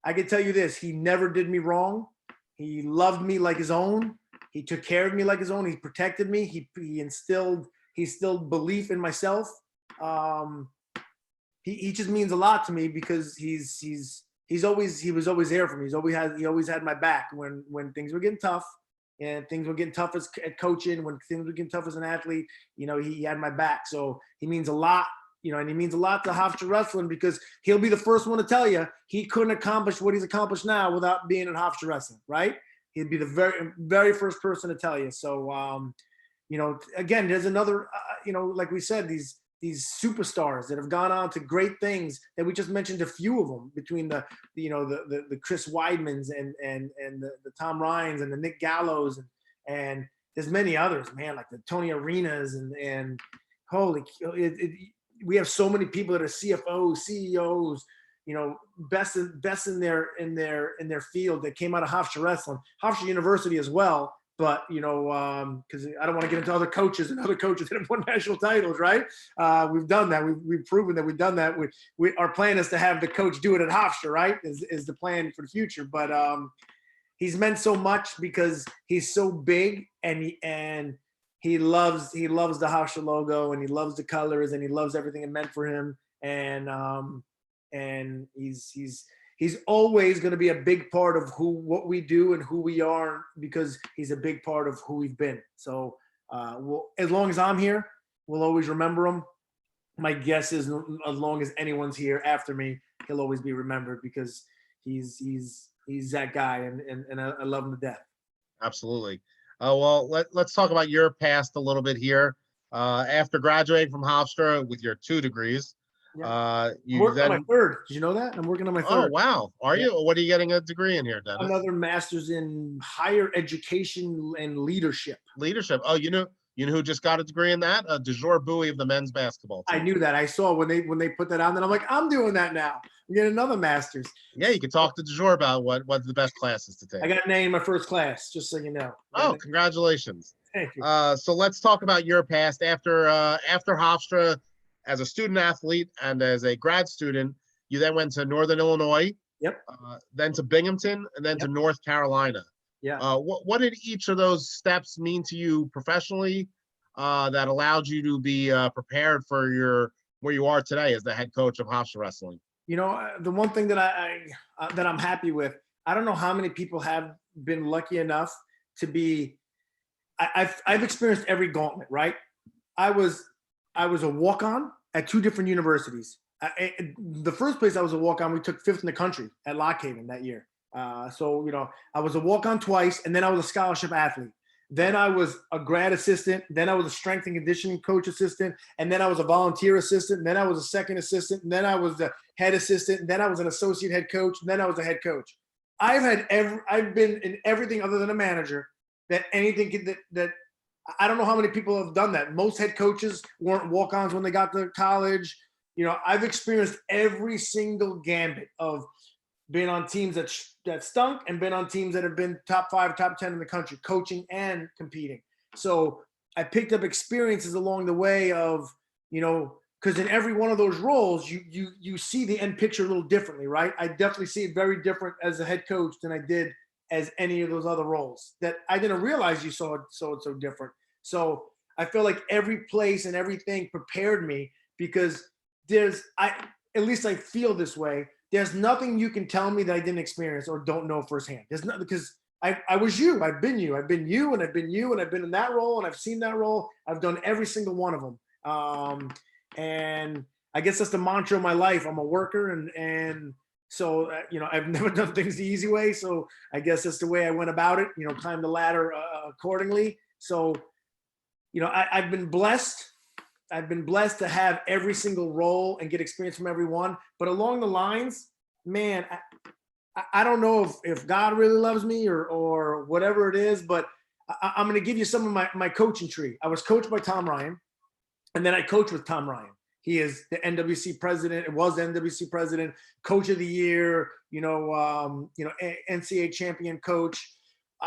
Speaker 2: I can tell you this: he never did me wrong. He loved me like his own. He took care of me like his own. He protected me. He instilled belief in myself. He just means a lot to me because he was always there for me. He always had my back when things were getting tough, and things were getting tough at coaching. When things were getting tough as an athlete, he had my back. So he means a lot. And he means a lot to Hofstra Wrestling because he'll be the first one to tell you he couldn't accomplish what he's accomplished now without being in Hofstra Wrestling, right? He'd be the very, very first person to tell you. So, again, there's another, like we said, these superstars that have gone on to great things that we just mentioned a few of them between the Chris Weidmans and the Tom Ryans and the Nick Gallos and there's many others, man, like the Tony Arenas and holy, we have so many people that are CFOs, CEOs, best in their field that came out of Hofstra Wrestling, Hofstra University as well. But because I don't want to get into other coaches that have won national titles, right? We've done that. We've proven that we've done that. Our plan is to have the coach do it at Hofstra, right? Is the plan for the future. But he's meant so much because he's so big and he loves the Hofstra logo and he loves the colors and he loves everything it meant for him. And he's always going to be a big part of what we do and who we are because he's a big part of who we've been. So as long as I'm here, we'll always remember him. My guess is as long as anyone's here after me, he'll always be remembered because he's that guy and I love him to death.
Speaker 1: Absolutely. Well, let's talk about your past a little bit here. After graduating from Hofstra with your 2 degrees,
Speaker 2: I'm working on my third. Did you know that? I'm working on my third.
Speaker 1: Oh, wow. Are you? What are you getting a degree in here, Dennis?
Speaker 2: Another master's in higher education and leadership.
Speaker 1: Leadership. Oh, you know who just got a degree in that? De Jour Bowie of the men's basketball team.
Speaker 2: I knew that. I saw when they put that on, and I'm like, I'm doing that now. I'm getting another master's.
Speaker 1: Yeah, you can talk to De Jour about what's the best classes to take.
Speaker 2: I got named my first class, just so you know.
Speaker 1: Oh, congratulations.
Speaker 2: Thank you.
Speaker 1: So let's talk about your past. After Hofstra, as a student athlete and as a grad student, you then went to Northern Illinois.
Speaker 2: Yep.
Speaker 1: Then to Binghamton, and then to North Carolina.
Speaker 2: Yeah.
Speaker 1: What did each of those steps mean to you professionally that allowed you to be prepared for where you are today as the head coach of Hofstra Wrestling?
Speaker 2: The one thing that that I'm happy with, I don't know how many people have been lucky enough to be. I've experienced every gauntlet, right? I was a walk-on at 2 different universities. The first place I was a walk-on, we took 5th in the country at Lock Haven that year. So I was a walk-on twice, and then I was a scholarship athlete. Then I was a grad assistant. Then I was a strength and conditioning coach assistant. And then I was a volunteer assistant. And then I was a second assistant. And then I was the head assistant. And then I was an associate head coach. And then I was a head coach. I've been in everything other than a manager that I don't know how many people have done that. Most head coaches weren't walk-ons when they got to college. I've experienced every single gambit of being on teams that stunk and been on teams that have been top 5, top 10 in the country, coaching and competing. So I picked up experiences along the way of, because in every one of those roles, you see the end picture a little differently, right? I definitely see it very different as a head coach than I did as any of those other roles that I didn't realize you saw it so different. So I feel like every place and everything prepared me, because at least I feel this way. There's nothing you can tell me that I didn't experience or don't know firsthand. There's not, because I was you. I've been you. I've been you, and I've been you, and I've been in that role, and I've seen that role. I've done every single one of them. And I guess that's the mantra of my life. I'm a worker, and so I've never done things the easy way. So I guess that's the way I went about it. Climb the ladder accordingly. So I've been blessed. I've been blessed to have every single role and get experience from everyone. But along the lines, man, I don't know if God really loves me or whatever it is, but I'm going to give you some of my coaching tree. I was coached by Tom Ryan, and then I coached with Tom Ryan. He is the NWC president. It was the NWC president, coach of the year, NCAA champion coach.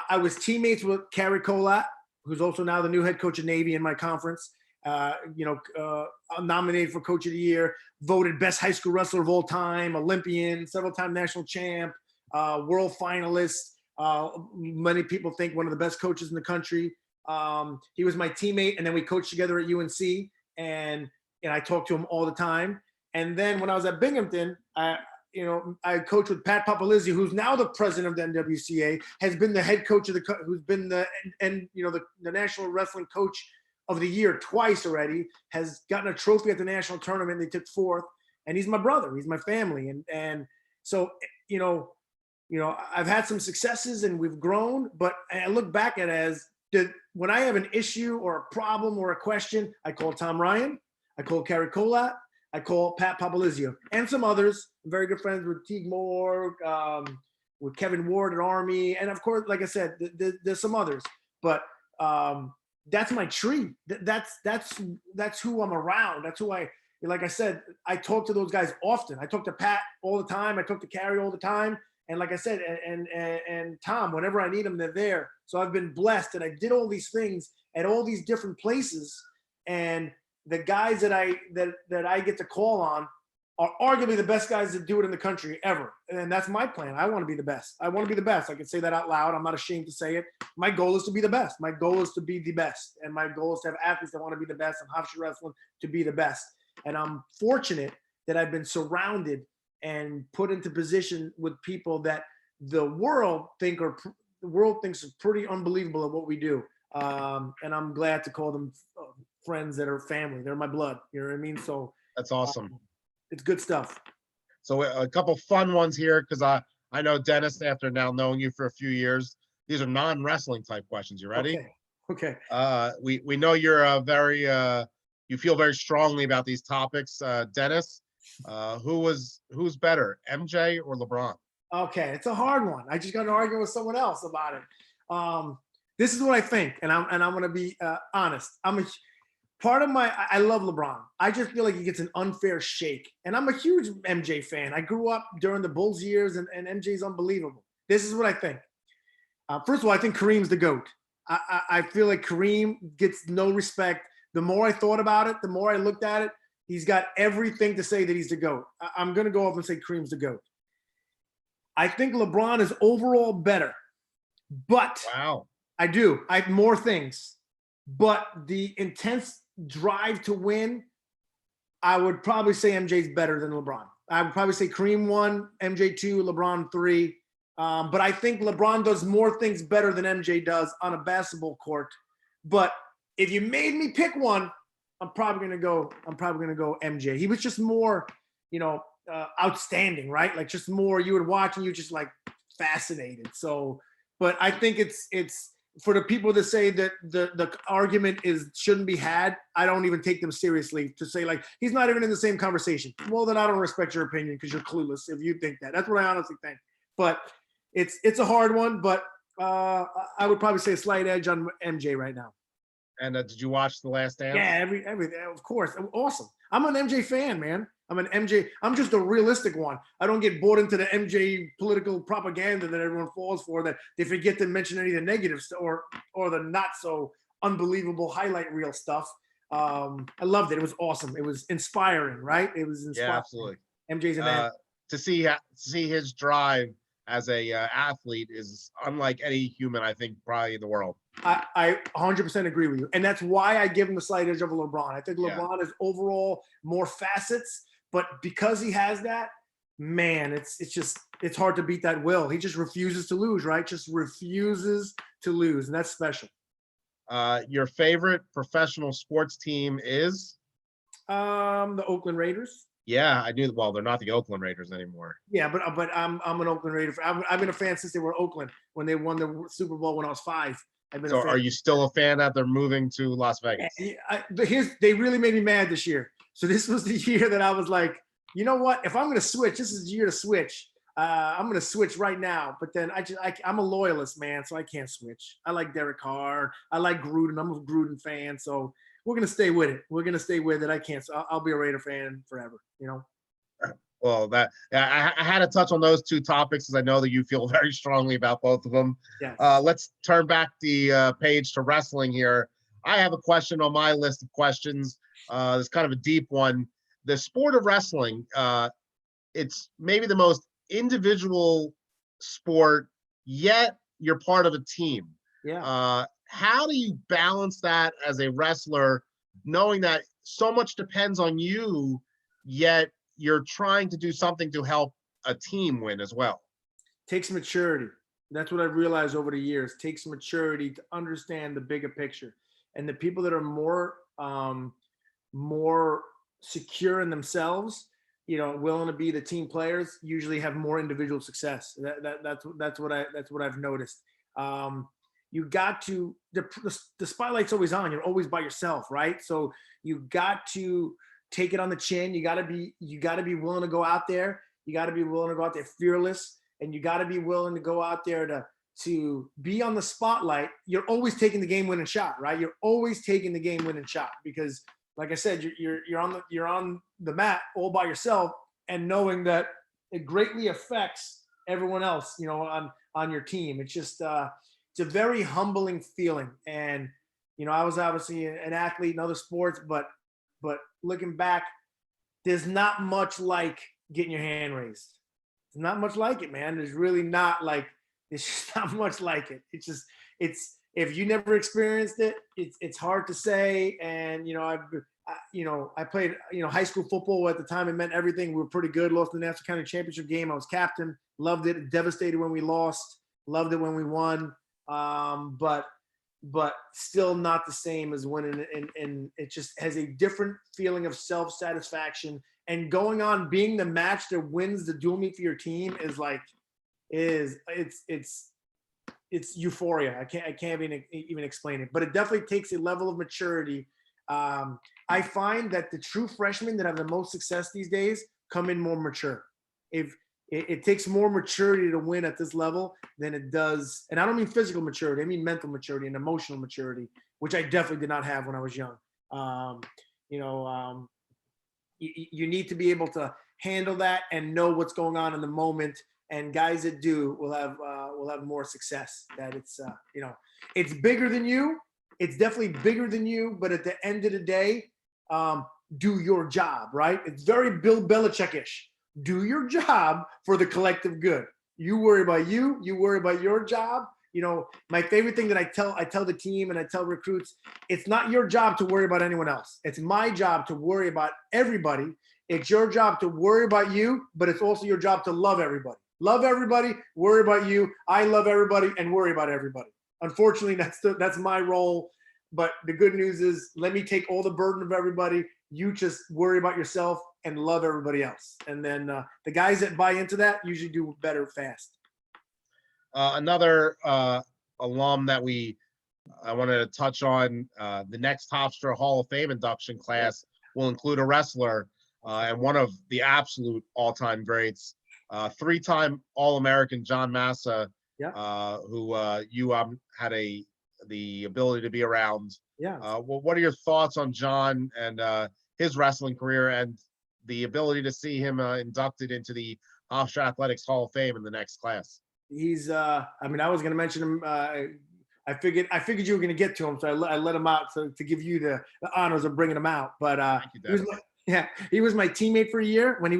Speaker 2: I was teammates with Kerry Kolat, who's also now the new head coach of Navy in my conference. Nominated for coach of the year, voted best high school wrestler of all time, Olympian, several time national champ, world finalist. Many people think one of the best coaches in the country. He was my teammate, and then we coached together at UNC, and I talked to him all the time. And then when I was at Binghamton, I coached with Pat Papadatos, who's now the president of the NWCA, has been the head coach of who's been the National Wrestling Coach of the Year twice already, has gotten a trophy at the national tournament. They took fourth, and he's my brother. He's my family. And so, I've had some successes and we've grown, but I look back at it as when I have an issue or a problem or a question, I call Tom Ryan, I call Kerry Kolat, I call Pat Papadatos, and some others. I'm very good friends with Teague Moore, with Kevin Ward at Army. And of course, like I said, there's some others, but, that's my tree. That's who I'm around. That's who like I said, I talk to those guys often. I talk to Pat all the time. I talk to Carrie all the time. And like I said, and Tom, whenever I need them, they're there. So I've been blessed, and I did all these things at all these different places. And the guys that I get to call on are arguably the best guys that do it in the country ever. And that's my plan. I want to be the best. I want to be the best. I can say that out loud. I'm not ashamed to say it. My goal is to be the best. My goal is to be the best. And my goal is to have athletes that want to be the best, and Hofstra wrestling to be the best. And I'm fortunate that I've been surrounded and put into position with people that the world thinks is pretty unbelievable at what we do. And I'm glad to call them friends that are family. They're my blood. You know what I mean? So
Speaker 1: That's awesome.
Speaker 2: It's good stuff.
Speaker 1: So a couple fun ones here, because I know Dennis, after now knowing you for a few years. These are non-wrestling type questions. You ready?
Speaker 2: Okay.
Speaker 1: We know you're you feel very strongly about these topics. Dennis, who's better, MJ or LeBron?
Speaker 2: Okay, it's a hard one. I just got to argue with someone else about it. This is what I think, and I'm going to be honest. I love LeBron. I just feel like he gets an unfair shake. And I'm a huge MJ fan. I grew up during the Bulls years, and MJ's unbelievable. This is what I think. First of all, I think Kareem's the GOAT. I feel like Kareem gets no respect. The more I thought about it, the more I looked at it, he's got everything to say that he's the GOAT. I'm going to go off and say Kareem's the GOAT. I think LeBron is overall better. But
Speaker 1: wow,
Speaker 2: I do. I have more things. But the intense drive to win, I would probably say MJ's better than LeBron. I would probably say Kareem 1, MJ 2, LeBron 3. But I think LeBron does more things better than MJ does on a basketball court. But if you made me pick one, I'm probably gonna go MJ. He was just more, outstanding, right? Like just more. You would watch and you just like fascinated. So, but I think it's for the people that say that the argument shouldn't be had. I don't even take them seriously to say like he's not even in the same conversation. Well, then I don't respect your opinion because you're clueless if you think that. That's what I honestly think. But it's a hard one, but I would probably say a slight edge on MJ right now.
Speaker 1: And did you watch The Last Dance?
Speaker 2: Yeah, everything, of course. Awesome. I'm an MJ fan, man. I'm just a realistic one. I don't get bought into the MJ political propaganda that everyone falls for, that they forget to mention any of the negatives or the not so unbelievable highlight reel stuff. I loved it. It was awesome. It was inspiring, right? It was inspiring.
Speaker 1: Yeah, absolutely.
Speaker 2: MJ's an man.
Speaker 1: To see his drive as a athlete is unlike any human, I think, probably in the world.
Speaker 2: I 100% agree with you. And that's why I give him the slight edge over LeBron. I think
Speaker 1: Yeah.
Speaker 2: LeBron is overall more facets, but because he has that, man, it's hard to beat that will. He just refuses to lose, right? Just refuses to lose. And that's special.
Speaker 1: Your favorite professional sports team is?
Speaker 2: The Oakland Raiders.
Speaker 1: Yeah, I knew. Well, they're not the Oakland Raiders anymore.
Speaker 2: Yeah, but I'm an Oakland Raider. I've been a fan since they were Oakland when they won the Super Bowl when I was 5. I've been
Speaker 1: So
Speaker 2: a fan.
Speaker 1: are you still a fan that they're moving to Las Vegas?
Speaker 2: They really made me mad this year. So this was the year that I was like, you know what? If I'm going to switch, this is the year to switch. I'm going to switch right now. But then I'm a loyalist, man, so I can't switch. I like Derek Carr. I like Gruden. I'm a Gruden fan. So we're going to stay with it. We're going to stay with it. I can't. So I'll be a Raider fan forever, you know?
Speaker 1: Well, I had to touch on those two topics because I know that you feel very strongly about both of them.
Speaker 2: Yes.
Speaker 1: Let's turn back the page to wrestling here. I have a question on my list of questions. It's kind of a deep one. The sport of wrestling, it's maybe the most individual sport, yet you're part of a team.
Speaker 2: Yeah.
Speaker 1: How do you balance that as a wrestler, knowing that so much depends on you, yet you're trying to do something to help a team win as well?
Speaker 2: Takes maturity. That's what I've realized over the years. Takes maturity to understand the bigger picture. And the people that are more secure in themselves, you know, willing to be the team players, usually have more individual success. That's what I've noticed. You got to the spotlight's always on. You're always by yourself, right? So you got to take it on the chin. You got to be willing to go out there. You got to be willing to go out there fearless, and you got to be willing to go out there to be on the spotlight. You're always taking the game-winning shot, right? You're always taking the game-winning shot because, like I said, you're on the mat all by yourself, and knowing that it greatly affects everyone else, you know, on your team. It's just it's a very humbling feeling. And you know, I was obviously an athlete in other sports, but looking back, there's not much like getting your hand raised. There's not much like it, man. There's really not like, it's just not much like it. It's if you never experienced it, it's hard to say. And you know, I played, you know, high school football at the time. It meant everything. We were pretty good. Lost the national county championship game. I was captain. Loved it. Devastated when we lost. Loved it when we won. But still not the same as winning. And it just has a different feeling of self-satisfaction. And going on being the match that wins the dual meet for your team is like, it's euphoria. I can't even explain it, but it definitely takes a level of maturity. I find that the true freshmen that have the most success these days come in more mature. If it takes more maturity to win at this level than it does, and I don't mean physical maturity, I mean mental maturity and emotional maturity, which I definitely did not have when I was young. You need to be able to handle that and know what's going on in the moment. And guys that do will have more success. That it's bigger than you. It's definitely bigger than you. But at the end of the day, do your job, right? It's very Bill Belichick-ish. Do your job for the collective good. You worry about you. You worry about your job. You know, my favorite thing that I tell the team and I tell recruits, it's not your job to worry about anyone else. It's my job to worry about everybody. It's your job to worry about you, but it's also your job to love everybody. Love everybody, worry about you. I love everybody and worry about everybody. Unfortunately, that's my role. But the good news is, let me take all the burden of everybody. You just worry about yourself and love everybody else. And then the guys that buy into that usually do better fast.
Speaker 1: Another alum that I wanted to touch on, the next Hofstra Hall of Fame induction class will include a wrestler and one of the absolute all-time greats, three-time All-American John Massa, who you had the ability to be around.
Speaker 2: Yeah.
Speaker 1: Well, what are your thoughts on John and his wrestling career and the ability to see him inducted into the Hofstra Athletics Hall of Fame in the next class?
Speaker 2: He's I was going to mention him. I figured you were going to get to him, so I let him out to give you the honors of bringing him out. But
Speaker 1: Thank you,
Speaker 2: Yeah, he was my teammate for a year when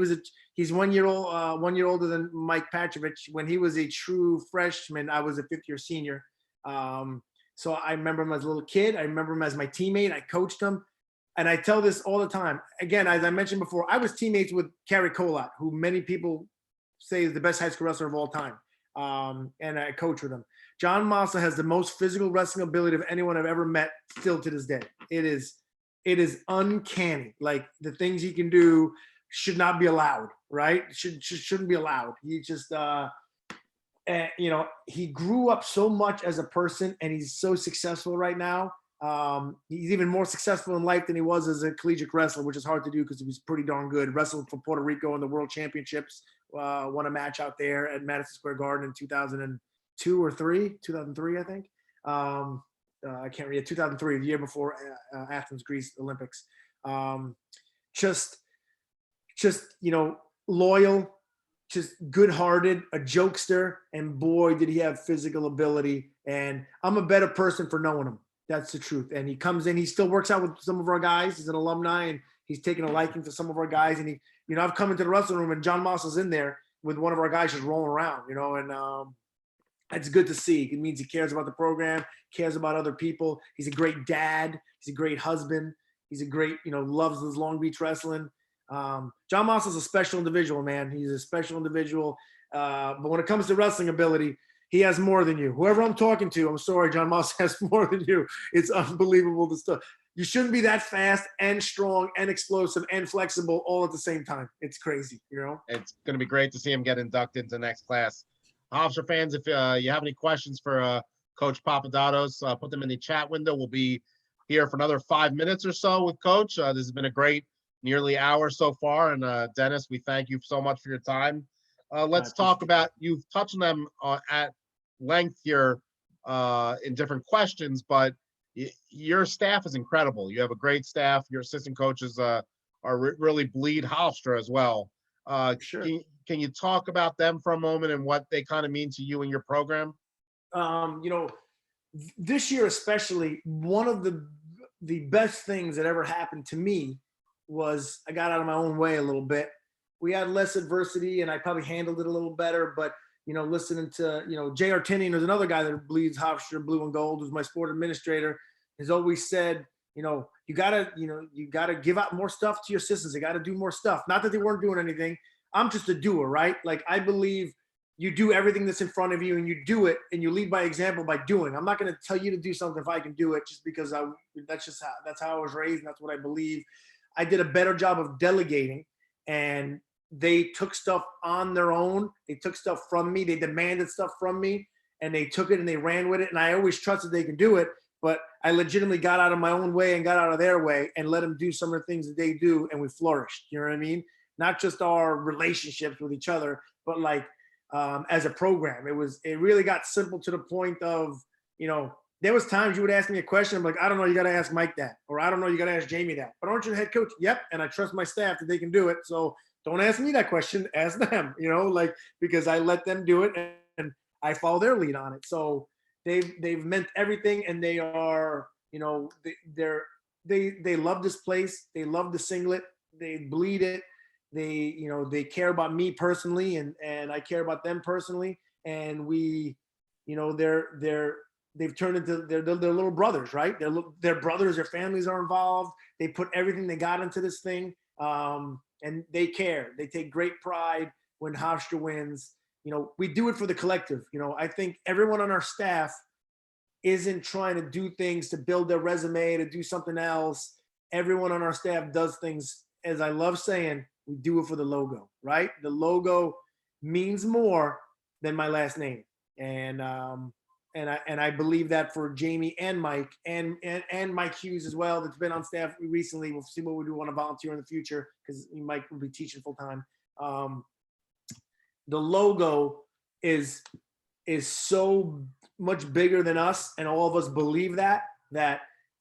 Speaker 2: he's 1 year old, 1 year older than Mike Patrovich. When he was a true freshman, I was a fifth year senior. So I remember him as a little kid. I remember him as my teammate. I coached him. And I tell this all the time. Again, as I mentioned before, I was teammates with Kerry Kolat, who many people say is the best high school wrestler of all time. And I coach with him. John Massa has the most physical wrestling ability of anyone I've ever met still to this day. It is uncanny. Like, the things he can do should not be allowed, right? Shouldn't be allowed. He just, he grew up so much as a person, and he's so successful right now. He's even more successful in life than he was as a collegiate wrestler, which is hard to do because he was pretty darn good. Wrestled for Puerto Rico in the World Championships, won a match out there at Madison Square Garden in 2002 or 2003, I think. I can't read it. 2003, the year before Athens, Greece Olympics. Just loyal, just good-hearted, a jokester, and boy, did he have physical ability. And I'm a better person for knowing him. That's the truth. And he comes in, he still works out with some of our guys. He's an alumni, and he's taken a liking to some of our guys. And I've come into the wrestling room, and John Moss is in there with one of our guys just rolling around, and it's good to see. It means he cares about the program, cares about other people. He's a great dad. He's a great husband. He's a great, loves his Long Beach wrestling. John Moss is a special individual, man. He's a special individual. But when it comes to wrestling ability, he has more than you. Whoever I'm talking to, I'm sorry, John Moss has more than you. It's unbelievable, the stuff. You shouldn't be that fast and strong and explosive and flexible all at the same time. It's crazy,
Speaker 1: It's going to be great to see him get inducted into the next class. Hofstra fans, if you have any questions for Coach Papadatos, put them in the chat window. We'll be here for another 5 minutes or so with Coach. This has been a great nearly hour so far. And Dennis, we thank you so much for your time. Let's talk about, you've touched on them at length here in different questions, but your staff is incredible. You have a great staff. Your assistant coaches really bleed Hofstra as well.
Speaker 2: Sure.
Speaker 1: Can you talk about them for a moment and what they kind of mean to you and your program?
Speaker 2: This year especially, one of the best things that ever happened to me was I got out of my own way a little bit. We had less adversity, and I probably handled it a little better, but listening to, J.R. Tinian, there's another guy that bleeds Hofstra blue and gold, who's my sport administrator, has always said, you gotta give out more stuff to your assistants. They got to do more stuff. Not that they weren't doing anything. I'm just a doer, right? Like, I believe you do everything that's in front of you, and you do it, and you lead by example by doing. I'm not going to tell you to do something if I can do it just because that's how I was raised, and that's what I believe. I did a better job of delegating, and they took stuff on their own. They took stuff from me. They demanded stuff from me, and they took it and they ran with it. And I always trusted they can do it, but I legitimately got out of my own way and got out of their way and let them do some of the things that they do, and we flourished. You know what I mean? Not just our relationships with each other, but like as a program. It really got simple to the point of, there was times you would ask me a question. I'm like, I don't know, you got to ask Mike that, or I don't know, you got to ask Jamie that. But aren't you the head coach? Yep. And I trust my staff that they can do it. So don't ask me that question, ask them, because I let them do it and I follow their lead on it. So they've meant everything, and they are, they love this place. They love the singlet. They bleed it. They care about me personally, and I care about them personally. And we, they've turned into their little brothers, right? Their brothers, their families are involved. They put everything they got into this thing. And they care. They take great pride when Hofstra wins. We do it for the collective. I think everyone on our staff isn't trying to do things to build their resume, to do something else. Everyone on our staff does things, as I love saying, we do it for the logo, right? The logo means more than my last name. And I believe that for Jamie and Mike and Mike Hughes as well, that's been on staff recently. We'll see what we do want to volunteer in the future, because Mike will be teaching full time. The logo is so much bigger than us, and all of us believe that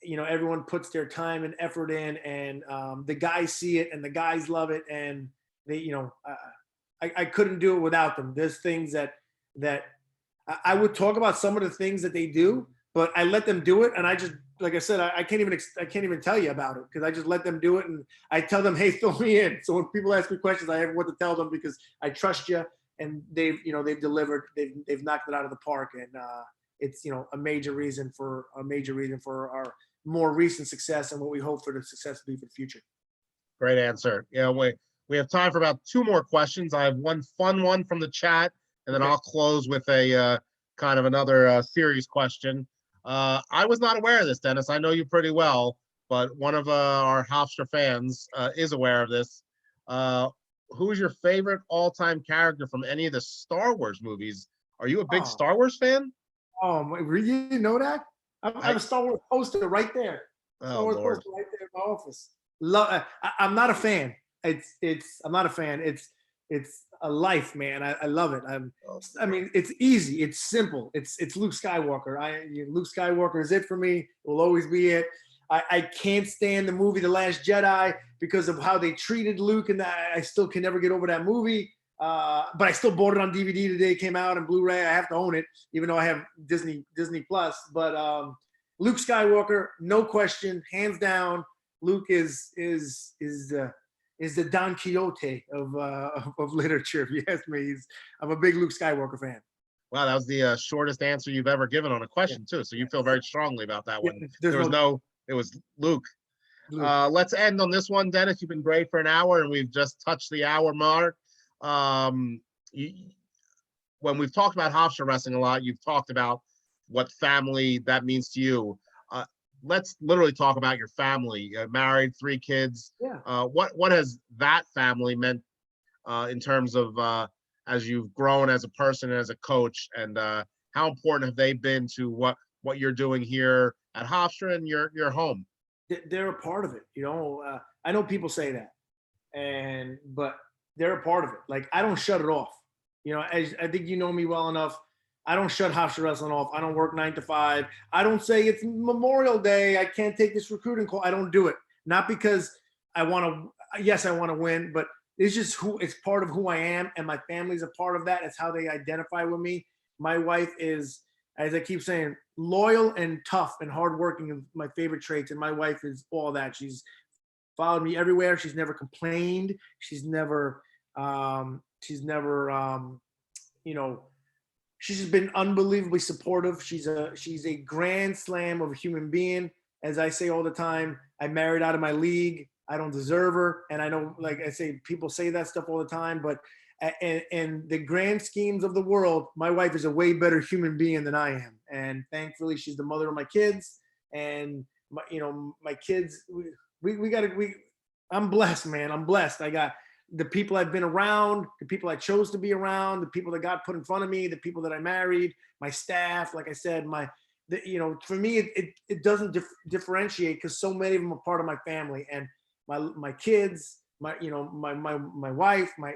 Speaker 2: everyone puts their time and effort in, and the guys see it, and the guys love it, and they, I couldn't do it without them. There's things that I would talk about some of the things that they do, but I let them do it. And I just, like I said, I can't even tell you about it because I just let them do it. And I tell them, hey, fill me in. So when people ask me questions, I have what to tell them because I trust you. And they've delivered, they've knocked it out of the park. And it's, a major reason for our more recent success and what we hope for the success to be for the future.
Speaker 1: Great answer. Yeah, we have time for about 2 more questions. I have one fun one from the chat, and then
Speaker 2: Okay.
Speaker 1: I'll close with a kind of another serious question. I was not aware of this, Dennis. I know you pretty well, but one of our Hofstra fans is aware of this. Who is your favorite all-time character from any of the Star Wars movies? Are you a big Star Wars fan?
Speaker 2: Oh, you didn't know that? I have a Star Wars poster right there. Star Wars
Speaker 1: Lord.
Speaker 2: poster right there in my office. I'm not a fan. I'm not a fan. It's a life, man. I love it. I mean, it's easy. It's simple. It's Luke Skywalker. Luke Skywalker is it for me. It will always be it. I can't stand the movie The Last Jedi because of how they treated Luke, and I still can never get over that movie. But I still bought it on DVD the day it came out and Blu-ray. I have to own it, even though I have Disney Plus. But Luke Skywalker, no question, hands down. Luke is the Don Quixote of literature. If you ask me, I'm a big Luke Skywalker fan.
Speaker 1: Wow, that was the shortest answer you've ever given on a question, too. So you feel very strongly about that one. It was Luke. Let's end on this one, Dennis. You've been great for an hour, and we've just touched the hour mark. When we've talked about Hofstra wrestling a lot, you've talked about what family that means to you. Let's literally talk about your family. Married, 3 kids.
Speaker 2: Yeah.
Speaker 1: What has that family meant in terms of as you've grown as a person and as a coach, and how important have they been to what you're doing here at Hofstra and your home?
Speaker 2: They're a part of it. I know people say that, but they're a part of it. Like, I don't shut it off. As I think you know me well enough, I don't shut Hofstra Wrestling off. I don't work 9 to 5. I don't say it's Memorial Day, I can't take this recruiting call. I don't do it. Not because I want to. Yes, I want to win, but it's just it's part of who I am, and my family's a part of that. It's how they identify with me. My wife is, as I keep saying, loyal and tough and hardworking are my favorite traits, and my wife is all that. She's followed me everywhere. She's never complained. She's just been unbelievably supportive. She's a grand slam of a human being. As I say all the time, I married out of my league. I don't deserve her. And I know, like I say, people say that stuff all the time, but in the grand schemes of the world, my wife is a way better human being than I am. And thankfully, she's the mother of my kids. And my kids, I'm blessed, man. I'm blessed. I got the people I've been around, the people I chose to be around, the people that God put in front of me, the people that I married, my staff. Like I said, for me, it doesn't differentiate because so many of them are part of my family, and my kids, my wife, I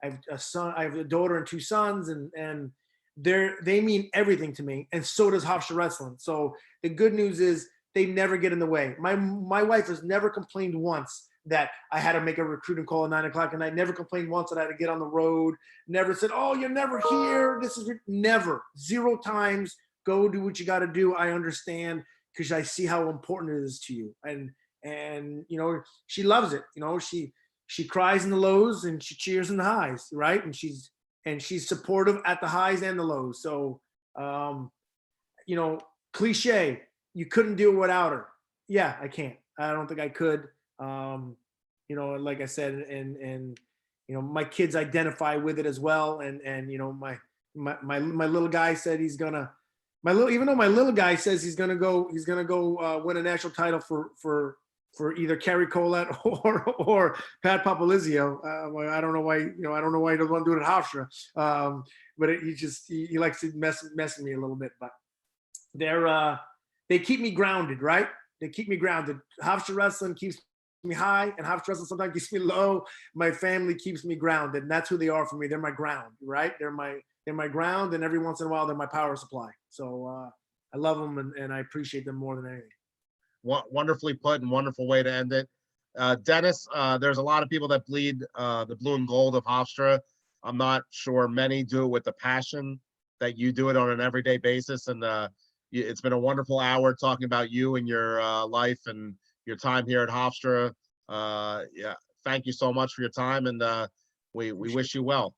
Speaker 2: have a son, I have a daughter and 2 sons, and they mean everything to me, and so does Hofstra Wrestling. So the good news is they never get in the way. My wife has never complained once that I had to make a recruiting call at 9 o'clock at night. Never complained once that I had to get on the road. Never said, "Oh, you're never here. This is never." 0 times. Go do what you got to do. I understand because I see how important it is to you. And she loves it. She cries in the lows and she cheers in the highs, right? And she's supportive at the highs and the lows. So, cliche, you couldn't do it without her. Yeah, I can't. I don't think I could. Like I said, and my kids identify with it as well. And my little guy said he's gonna. Even though my little guy says he's gonna go win a national title for either Kerry Colette or Pat Papalizio. I don't know why. I don't know why he doesn't want to do it at Hofstra. But he likes to mess with me a little bit. But they keep me grounded, right? They keep me grounded. Hofstra Wrestling keeps me high, and Hofstra Wrestling sometimes keeps me low. My family keeps me grounded, and that's who they are for me. They're my ground, right? They're my ground, and every once in a while, they're my power supply. So I love them, and I appreciate them more than anything.
Speaker 1: Wonderfully put, and wonderful way to end it. Dennis, there's a lot of people that bleed the blue and gold of Hofstra. I'm not sure many do it with the passion that you do it on an everyday basis. And it's been a wonderful hour talking about you and your life and your time here at Hofstra. Yeah, thank you so much for your time, and we wish you well.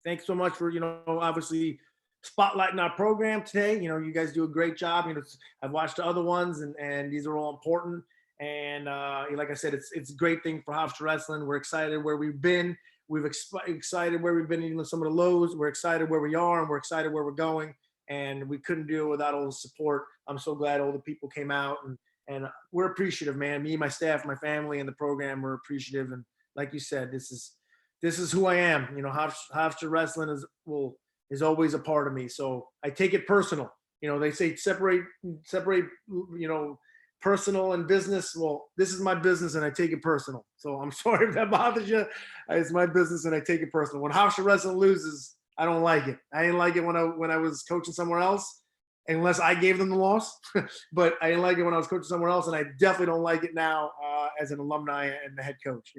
Speaker 2: Thanks so much for, obviously spotlighting our program today. You guys do a great job. I've watched the other ones, and these are all important. And like I said, it's a great thing for Hofstra Wrestling. We're excited where we've been. We've excited where we've been, even some of the lows. We're excited where we are, and we're excited where we're going. And we couldn't do it without all the support. I'm so glad all the people came out, and we're appreciative, man. Me, my staff, my family, and the program, we're appreciative. And like you said, this is who I am. Hofstra Wrestling is always a part of me. So I take it personal. They say separate, personal and business. Well, this is my business, and I take it personal. So I'm sorry if that bothers you. It's my business, and I take it personal. When Hofstra Wrestling loses, I don't like it. I didn't like it when I was coaching somewhere else, unless I gave them the loss. But I didn't like it when I was coaching somewhere else, and I definitely don't like it now as an alumni and the head coach.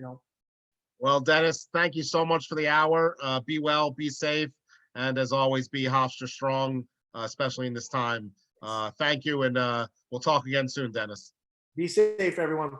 Speaker 1: Well, Dennis, thank you so much for the hour. Be well, be safe, and as always, be Hofstra strong, especially in this time. Thank you, and we'll talk again soon, Dennis.
Speaker 2: Be safe, everyone.